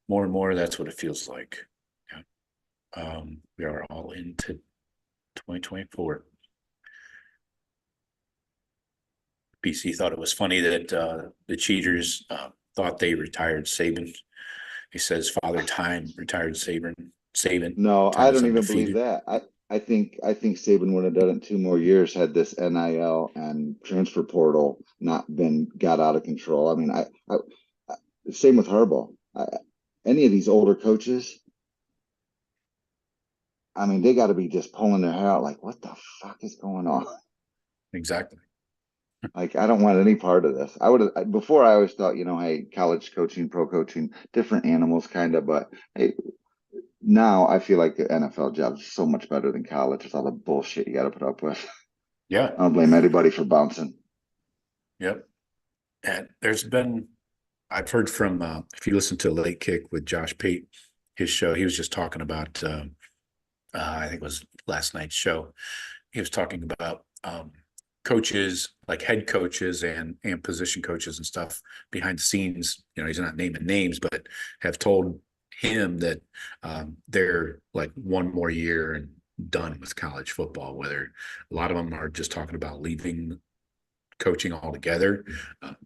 more and more, that's what it feels like. Yeah. We are all into 2024. PC thought it was funny that the cheaters thought they retired Saban. He says Father Time retired Saban. No, Time I is don't even undefeated. believe that. I think Saban would have done it 2 more years had this NIL and transfer portal not been got out of control. I mean, I same with Harbaugh. Any of these older coaches, I mean, they got to be just pulling their hair out like, what the fuck is going on? Exactly. Like, I don't want any part of this. Before I always thought, hey, college coaching, pro coaching, different animals kind of, but hey, now I feel like the NFL job is so much better than college with all the bullshit you got to put up with. Yeah. I don't blame anybody for bouncing. Yep. And I've heard from, if you listen to Late Kick with Josh Pate, his show, he was just talking about, I think it was last night's show. He was talking about coaches, like head coaches and position coaches and stuff behind the scenes. He's not naming names, but have told him that they're like one more year and done with college football, whether a lot of them are just talking about leaving coaching altogether.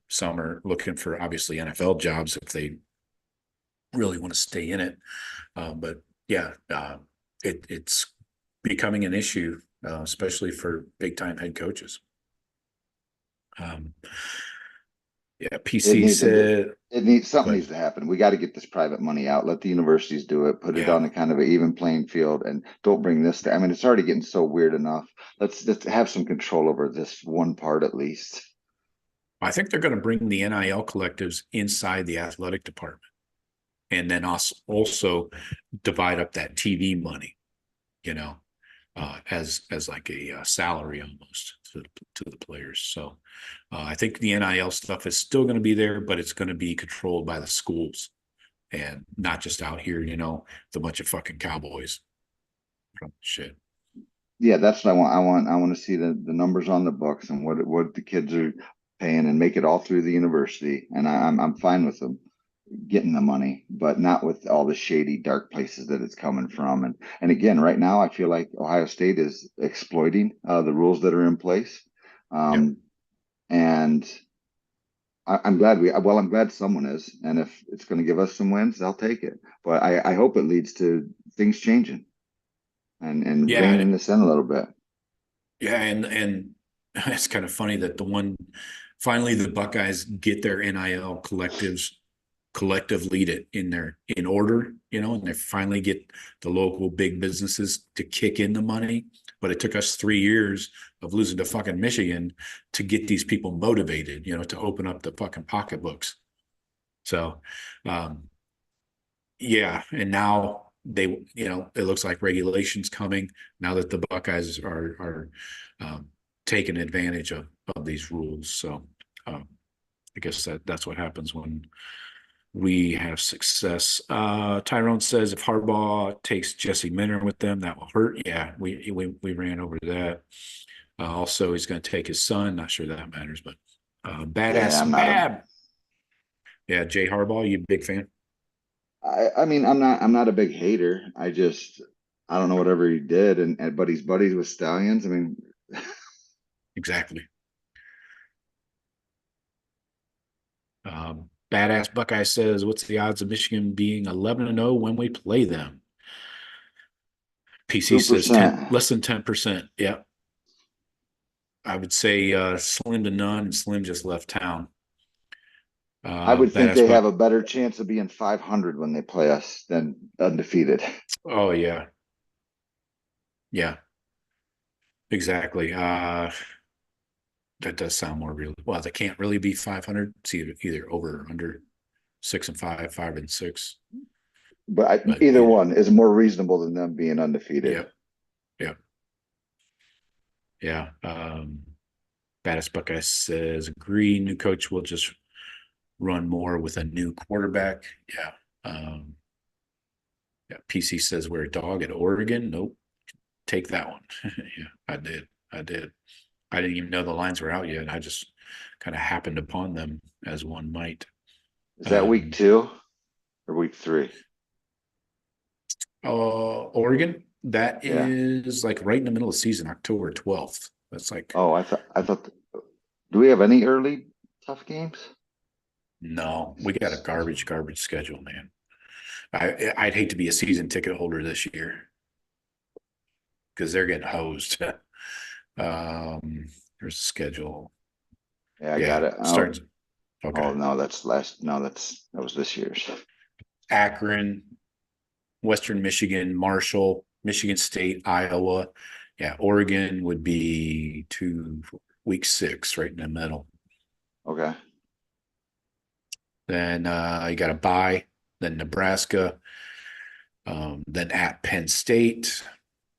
Some are looking for obviously NFL jobs if they really want to stay in it. But yeah, it's becoming an issue, especially for big time head coaches. Yeah, PC said something needs to happen. We got to get this private money out. Let the universities do it. Put it on a kind of an even playing field, and don't bring this. I mean, it's already getting so weird enough. Let's have some control over this one part at least. I think they're going to bring the NIL collectives inside the athletic department, and then also divide up that TV money. As like a salary almost to the players. So I think the NIL stuff is still going to be there, but it's going to be controlled by the schools. and not just out here, the bunch of fucking cowboys. Shit. Yeah, that's what I want. I want to see the numbers on the books and what the kids are paying, and make it all through the university. And I'm fine with them getting the money, but not with all the shady, dark places that it's coming from. And again, right now, I feel like Ohio State is exploiting the rules that are in place. And I'm glad I'm glad someone is. And if it's going to give us some wins, I'll take it. But I hope it leads to things changing and reining this in a little bit. Yeah, and it's kind of funny that finally the Buckeyes get their NIL collective lead it in order, and they finally get the local big businesses to kick in the money. But it took us 3 years of losing to fucking Michigan to get these people motivated, to open up the fucking pocketbooks. So, yeah. And now it looks like regulations coming now that the Buckeyes are taking advantage of these rules. So, I guess that's what happens when we have success. Tyrone says if Harbaugh takes Jesse Minter with them, that will hurt. Yeah, we ran over that. Also, he's going to take his son. Not sure that matters, but badass Bab. Yeah, Jay Harbaugh, you a big fan? I mean, I'm not a big hater. I don't know whatever he did, but he's buddies with Stallions. I mean, exactly. Badass Buckeye says, what's the odds of Michigan being 11-0 when we play them? PC 2%. Says less than 10%. Yeah. I would say slim to none, and Slim just left town. I would think they have a better chance of being 500 when they play us than undefeated. Oh, yeah. Yeah. Exactly. That does sound more real. Well, they can't really be 500. It's either over or under 6 and 5, 5 and 6. But either one is more reasonable than them being undefeated. Yeah. Baddest Buckeye says, agree. New coach will just run more with a new quarterback. Yeah. PC says, we're a dog at Oregon. Nope. Take that one. Yeah, I did. I didn't even know the lines were out yet. I just kind of happened upon them as one might. Is that week 2 or week 3? Oregon, that is like right in the middle of the season, October 12th. That's like. Oh, I thought. Do we have any early tough games? No, we got a garbage schedule, man. I'd hate to be a season ticket holder this year because they're getting hosed. There's a schedule. Yeah, I got it. Starts. Okay. Oh no, that was this year's. Akron, Western Michigan, Marshall, Michigan State, Iowa. Yeah, Oregon would be week 6, right in the middle. Okay. Then you got a bye. Then Nebraska. Then at Penn State.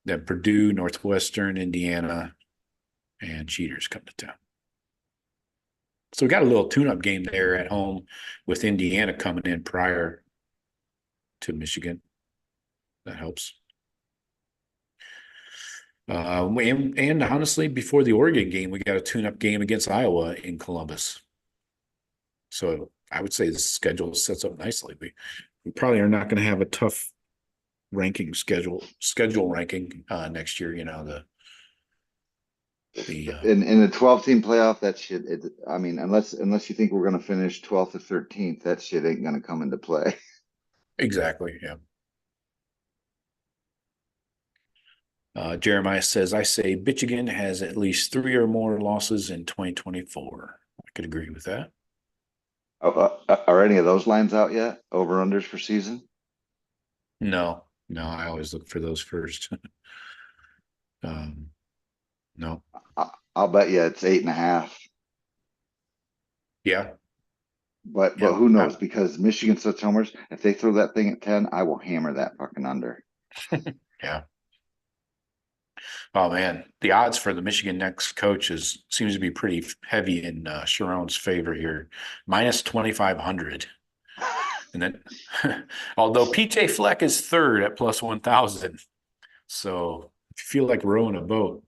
Then Purdue, Northwestern, Indiana, and Cheaters come to town. So we got a little tune-up game there at home with Indiana coming in prior to Michigan. That helps. And honestly, before the Oregon game, we got a tune-up game against Iowa in Columbus. So I would say the schedule sets up nicely. We probably are not going to have a tough ranking schedule ranking next year. In the 12-team playoff, that shit. I mean, unless you think we're going to finish 12th or 13th, that shit ain't going to come into play. Exactly. Yeah. Jeremiah says, I say Michigan has at least 3 or more losses in 2024. I could agree with that. Are any of those lines out yet? Over-unders for season? No, I always look for those first. No. I'll bet you it's 8.5. Yeah. But who knows? Because Michigan sets homers. If they throw that thing at 10, I will hammer that fucking under. Yeah. Oh man, the odds for the Michigan next coach seems to be pretty heavy in Sharon's favor here, minus 2,500. And then, although PJ Fleck is third at plus 1,000. So if you feel like rowing a boat,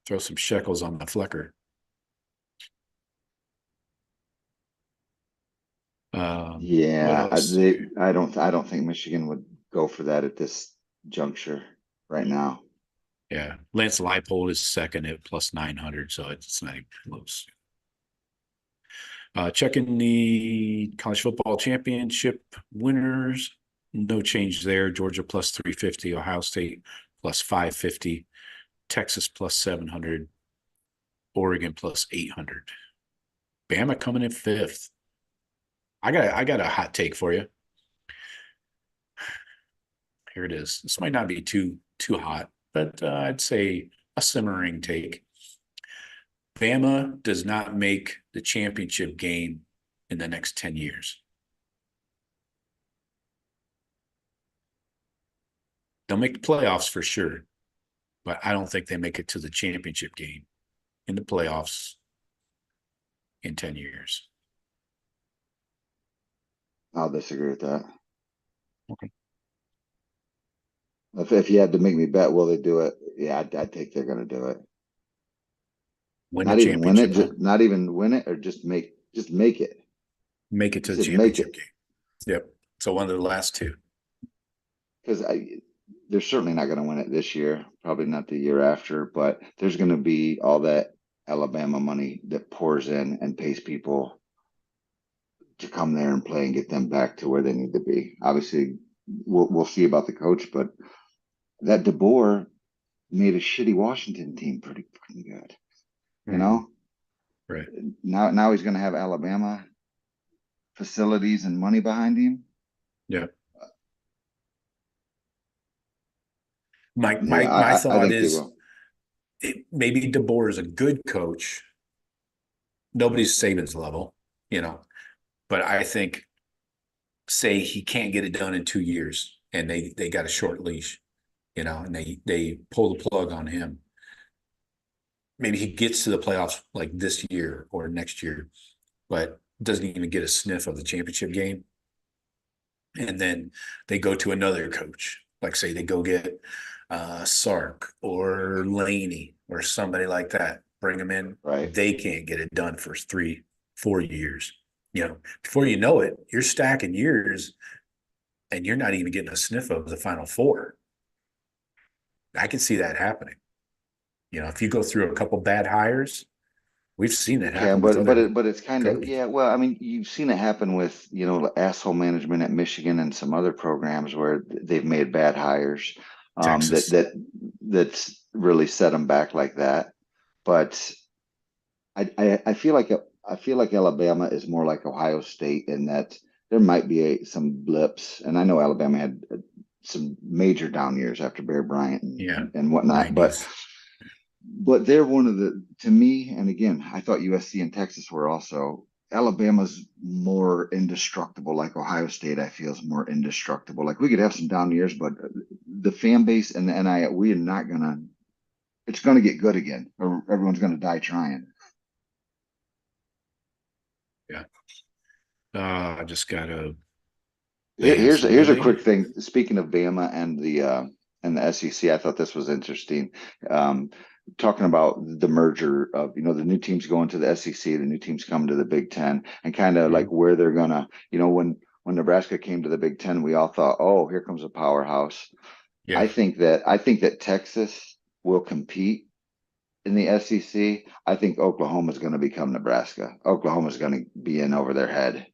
throw some shekels on the Flecker. Yeah, what else? I don't think Michigan would go for that at this juncture right now. Yeah, Lance Leipold is second at plus 900, so it's not even close. Checking the college football championship winners. No change there. Georgia plus 350, Ohio State plus 550, Texas plus 700, Oregon plus 800. Bama coming in fifth. I got a hot take for you. Here it is. This might not be too hot, but I'd say a simmering take. Bama does not make the championship game in the next 10 years. They'll make the playoffs for sure, but I don't think they make it to the championship game in the playoffs in 10 years. I'll disagree with that. Okay. If you had to make me bet, will they do it? Yeah, I'd take they're going to do it. Win Not the even win it, championship, just not even win it, or just make it. make it to the Just make championship it. game. Yep. So one of the last two. Because they're certainly not going to win it this year, probably not the year after, but there's going to be all that Alabama money that pours in and pays people to come there and play and get them back to where they need to be. Obviously, we'll see about the coach, but that DeBoer made a shitty Washington team pretty good. You know, Right. Now he's going to have Alabama facilities and money behind him. Yeah. My I thought think is maybe DeBoer is a good coach. Nobody's Saban's level, but I think, say he can't get it done in 2 years and they got a short leash, and they pull the plug on him. Maybe he gets to the playoffs like this year or next year, but doesn't even get a sniff of the championship game. And then they go to another coach, like say they go get Sark or Laney or somebody like that, bring them in. Right. They can't get it done for 3-4 years. Before you know it, you're stacking years and you're not even getting a sniff of the Final Four. I can see that happening. If you go through a couple bad hires, we've seen it happen. But it's kind of, yeah. Well, I mean, you've seen it happen with asshole management at Michigan and some other programs where they've made bad hires. Texas. That's really set them back like that. But I feel like Alabama is more like Ohio State in that there might be some blips, and I know Alabama had some major down years after Bear Bryant and whatnot, 90s. but they're one of to me, and again, I thought USC and Texas were also. Alabama's more indestructible, like Ohio State, I feel is more indestructible. Like we could have some down years, but the fan base and the NIL, we are not gonna. It's gonna get good again, or everyone's gonna die trying. Yeah. I just gotta. Here's a quick thing. Speaking of Bama and the SEC, I thought this was interesting. Talking about the merger of the new teams going to the SEC, the new teams come to the Big Ten, and kind of like where they're gonna. When Nebraska came to the Big Ten, we all thought, oh, here comes a powerhouse. Yeah. I think that Texas will compete in the SEC. I think Oklahoma is going to become Nebraska. Oklahoma is going to be in over their head.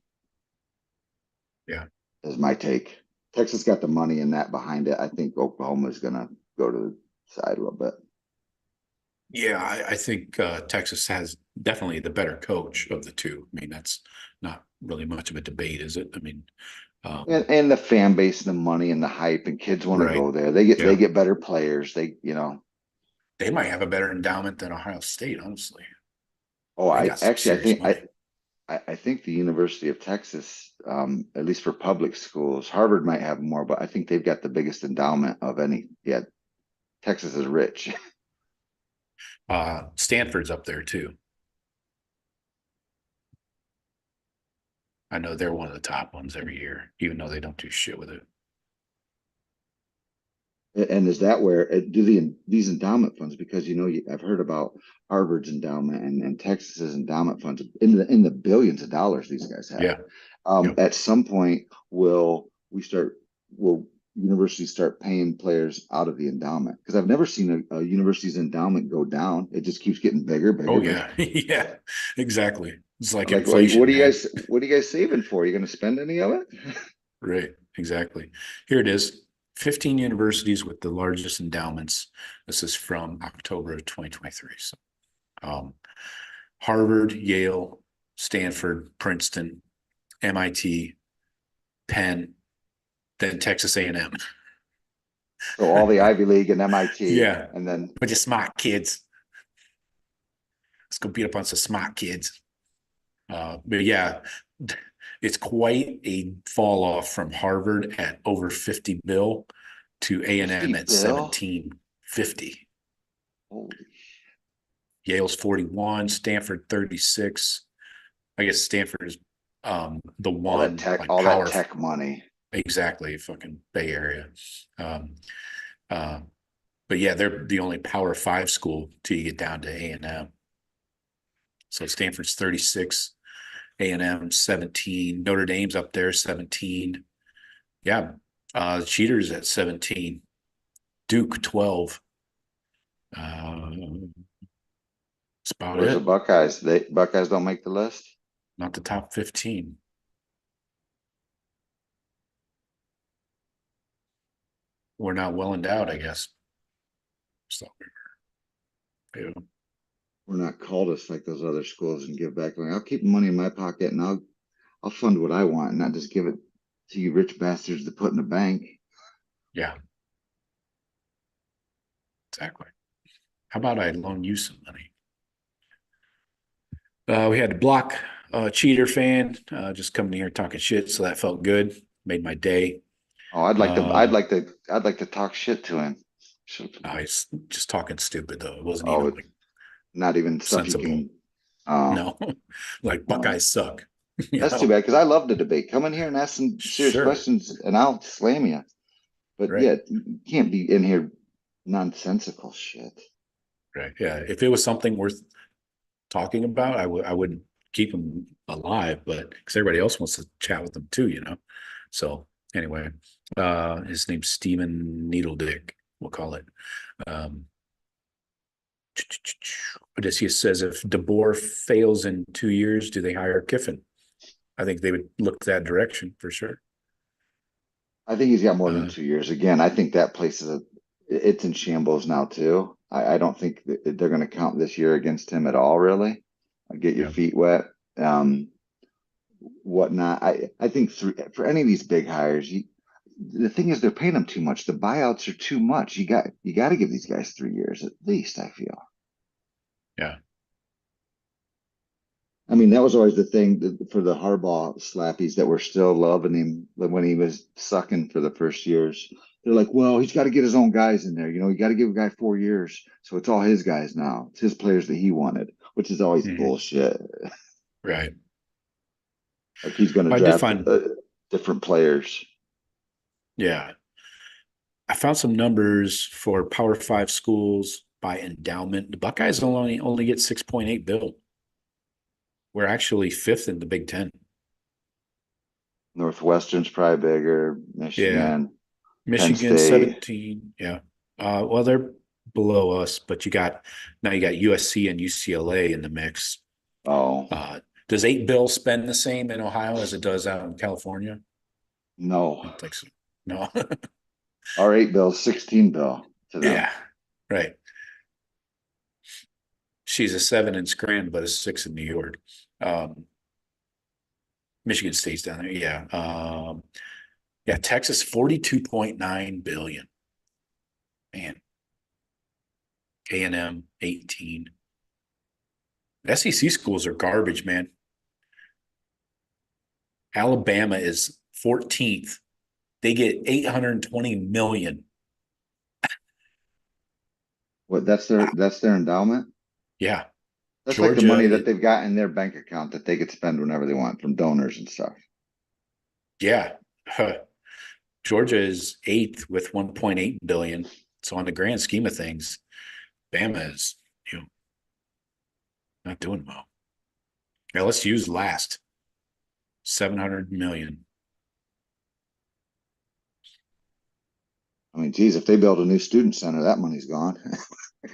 Yeah. Is my take. Texas got the money and that behind it. I think Oklahoma is going to go to the side a little bit. Yeah, I think Texas has definitely the better coach of the two. I mean, that's not really much of a debate, is it? I mean, and the fan base, the money, and the hype, and kids want to go there. They get better players. They might have a better endowment than Ohio State, honestly. Oh, I think the University of Texas, at least for public schools, Harvard might have more, but I think they've got the biggest endowment of any. Yeah, Texas is rich. Stanford's up there too. I know they're one of the top ones every year, even though they don't do shit with it. And is that where these endowment funds? Because I've heard about Harvard's endowment and Texas's endowment funds in the billions of dollars these guys have. Yeah. Yep. At some point, will universities start paying players out of the endowment? Because I've never seen a university's endowment go down. It just keeps getting bigger, bigger. Oh yeah, yeah, exactly. It's like Like, inflation. what are you guys saving for? Are you going to spend any of it? Right, exactly. Here it is. 15 universities with the largest endowments. This is from October of 2023. So Harvard, Yale, Stanford, Princeton, MIT, Penn, then Texas A&M. So all the Ivy League and MIT. Yeah. And then bunch of smart kids. Let's go beat up on some smart kids. But yeah, it's quite a fall off from Harvard at over 50 bill to A&M at 1750. Holy. Yale's 41, Stanford 36. I guess Stanford is the one all that tech money. Exactly, fucking Bay Area. But yeah, they're the only Power 5 school till you get down to A&M. So Stanford's 36. A&M 17, Notre Dame's up there 17. Yeah, Cheaters at 17, Duke 12. That's about Where's it. the Buckeyes? Buckeyes don't make the list. Not the top 15. We're not well endowed, I guess. So yeah. We're not cultists like those other schools and give back. I'll keep money in my pocket and I'll fund what I want and not just give it to you rich bastards to put in the bank. Yeah. Exactly. How about I loan you some money? We had to block cheater fan just coming here talking shit, so that felt good. Made my day. Oh, I'd like to talk shit to him. He's just talking stupid though. It wasn't Oh, even like not even stuff sensible. you can. Oh. No, like Buckeyes suck. That's too bad because I love the debate. Come in here and ask some serious questions, and I'll slam you. But yeah, you can't be in here nonsensical shit. Right. Yeah. If it was something worth talking about, I would keep them alive, but because everybody else wants to chat with them too, So anyway, his name's Stephen Needledick, we'll call it. Odysseus says, if DeBoer fails in 2 years, do they hire Kiffin? I think they would look that direction for sure. I think he's got more than 2 years. Again, I think that place it's in shambles now too. I don't think they're going to count this year against him at all. Really, get your feet wet, whatnot. I think for any of these big hires, the thing is they're paying them too much. The buyouts are too much. You got to give these guys 3 years at least. I feel. Yeah. I mean, that was always the thing for the Harbaugh slappies that were still loving him when he was sucking for the first years. They're like, well, he's got to get his own guys in there. You got to give a guy 4 years. So it's all his guys now. It's his players that he wanted, which is always bullshit. Right. Like he's going to draft different players. Yeah. I found some numbers for Power 5 schools by endowment. The Buckeyes only get 6.8 bill. We're actually 5th in the Big Ten. Northwestern's probably bigger. Michigan. Yeah. Michigan 17. Yeah. Well, they're below us, but you got USC and UCLA in the mix. Oh. Does 8 bill spend the same in Ohio as it does out in California? No. I don't think so. No. Our 8 bill, 16 bill to them. Yeah. Right. She's a 7 in Scranton, but a 6 in New York. Michigan State's down there. Yeah. Yeah. Texas, 42.9 billion. Man. A&M, 18. SEC schools are garbage, man. Alabama is 14th. They get 820 million. What? That's their endowment? Yeah. That's like the money Georgia, that they've got in their bank account that they could spend whenever they want from donors and stuff. yeah. Georgia is 8th with 1.8 billion. So on the grand scheme of things, Bama is, not doing well. LSU's last, 700 million. I mean, geez, if they build a new student center, that money's gone.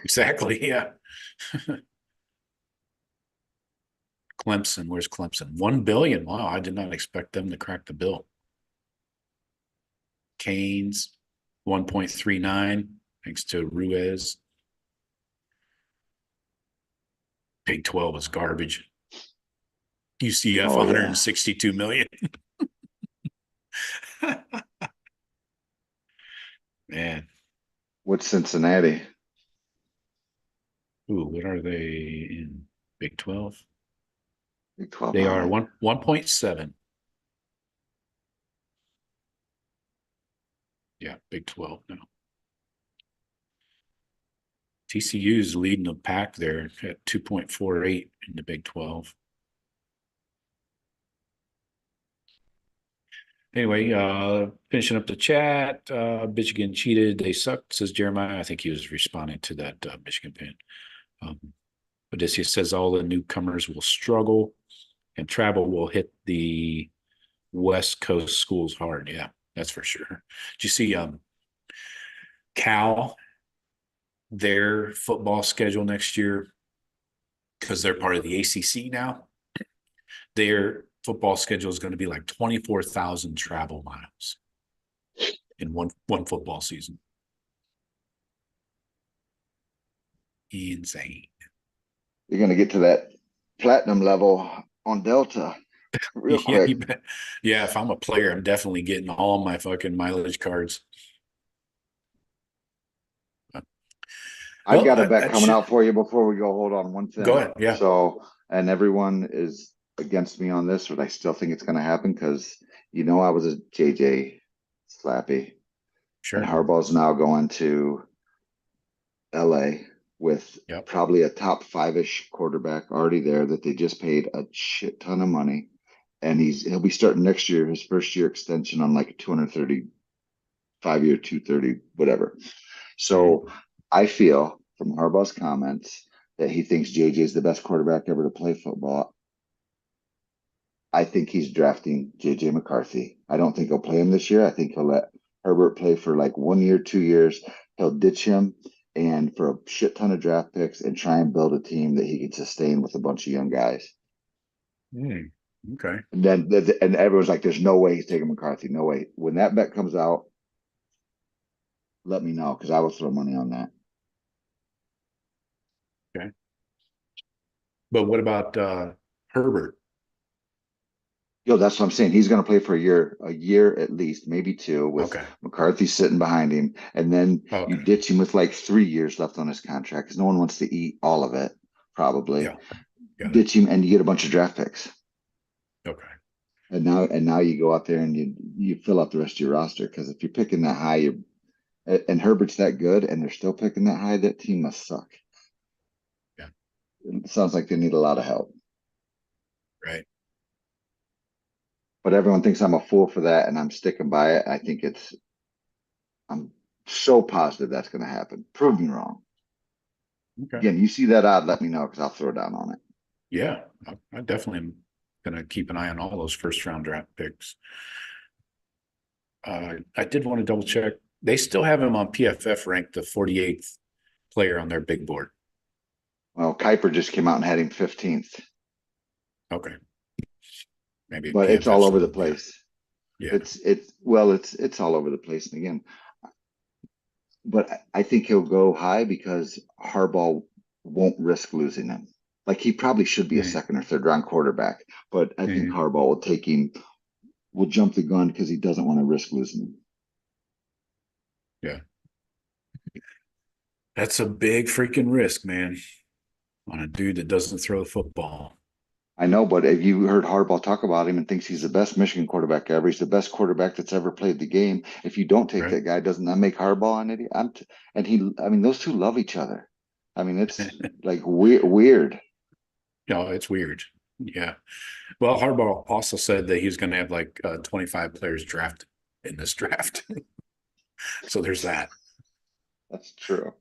Exactly. Yeah. Clemson, where's Clemson? 1 billion. Wow, I did not expect them to crack the bill. Canes, 1.39, thanks to Ruiz. Big 12 is garbage. UCF, Oh, yeah. 162 million. Man. What's Cincinnati? Ooh, what are they in Big 12? Big 12. They are 1.7. Yeah, Big 12 now. TCU is leading the pack there at 2.48 in the Big 12. Anyway, finishing up the chat, Michigan cheated. They sucked, says Jeremiah. I think he was responding to that Michigan fan. Odysseus says all the newcomers will struggle and travel will hit the West Coast schools hard. Yeah, that's for sure. Did you see Cal, their football schedule next year, because they're part of the ACC now? Their football schedule is going to be like 24,000 travel miles in one football season. Insane. You're going to get to that platinum level on Delta real quick. Yeah, if I'm a player, I'm definitely getting all my fucking mileage cards. I've got a bet coming out for you before we go. Hold on one thing. Go ahead. Yeah. So, and everyone is against me on this, but I still think it's going to happen because, I was a JJ slappy. Sure. And Harbaugh's now going to LA with probably a top 5-ish quarterback already there that they just paid a shit ton of money. And he'll be starting next year, his first year extension on like a 235-year, 230, whatever. So I feel from Harbaugh's comments that he thinks JJ is the best quarterback ever to play football. I think he's drafting JJ McCarthy. I don't think he'll play him this year. I think he'll let Herbert play for like 1 year, 2 years. He'll ditch him and for a shit ton of draft picks and try and build a team that he can sustain with a bunch of young guys. Okay. And then everyone's like, there's no way he's taking McCarthy. No way. When that bet comes out, let me know because I will throw money on that. Okay. But what about Herbert? That's what I'm saying. He's going to play for a year at least, maybe 2, with McCarthy sitting behind him. And then you ditch him with like 3 years left on his contract because no one wants to eat all of it, probably. Yeah. Ditch him and you get a bunch of draft picks. Okay. And now you go out there and you fill out the rest of your roster because if you're picking that high, and Herbert's that good and they're still picking that high, that team must suck. Yeah. It sounds like they need a lot of help. Right. But everyone thinks I'm a fool for that, and I'm sticking by it. I think I'm so positive that's going to happen. Prove me wrong. Okay. Again, you see that odd, let me know because I'll throw down on it. Yeah, I definitely am going to keep an eye on all those first-round draft picks. I did want to double check. They still have him on PFF ranked the 48th player on their big board. Well, Kuiper just came out and had him 15th. Okay. Maybe, but it's all over the place. Yeah. It's all over the place. And again, but I think he'll go high because Harbaugh won't risk losing him. Like he probably should be a second or third round quarterback, but I think Harbaugh will take him, will jump the gun because he doesn't want to risk losing him. Yeah. That's a big freaking risk, man, on a dude that doesn't throw the football. I know, but have you heard Harbaugh talk about him and thinks he's the best Michigan quarterback ever? He's the best quarterback that's ever played the game. If you don't take that guy, doesn't that make Harbaugh an idiot? Those two love each other. I mean, it's like weird. No, it's weird. Yeah. Well, Harbaugh also said that he's going to have like 25 players drafted in this draft. So there's that. That's true.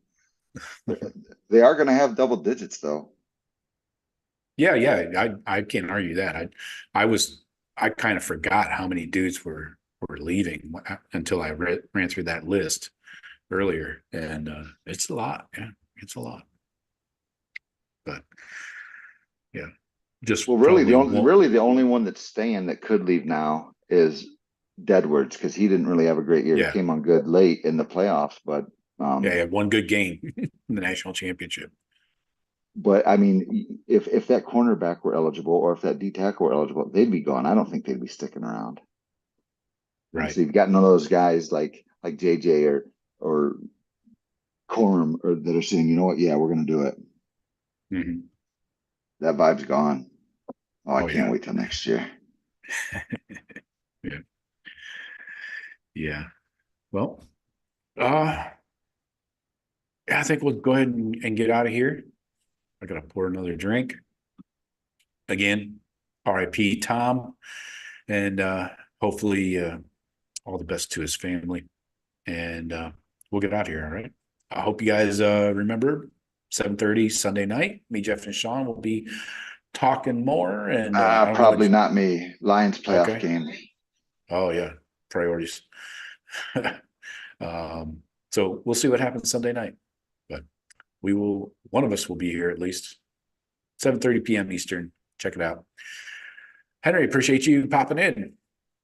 They are going to have double digits though. Yeah. I can't argue that. I kind of forgot how many dudes were leaving until I ran through that list earlier, and it's a lot. Yeah, it's a lot. But yeah, just Well, really probably the only one that's staying that could leave now is Deadwards, because he didn't really have a great year. Yeah. He came on good late in the playoffs, but yeah, he had one good game in the national championship. but I mean, if that cornerback were eligible or if that D tackle were eligible, they'd be gone. I don't think they'd be sticking around. And Right. so you've got none of those guys like JJ or Corum or that are saying, you know what, yeah, we're gonna do it. Mhm. That vibe's gone. Oh, I Oh, can't yeah. wait till next year. Yeah. Yeah. Well, I think we'll go ahead and get out of here. I gotta pour another drink. Again, RIP Tom, and hopefully all the best to his family. And we'll get out of here. All right. I hope you guys remember 7:30 Sunday night. Me, Jeff, and Sean will be talking more. And I don't know Probably not me. Lions playoff Okay. game. Oh yeah, priorities. So we'll see what happens Sunday night, but one of us will be here at least 7:30 p.m. Eastern. Check it out. Henry, appreciate you popping in.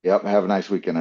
Yep. Have a nice weekend.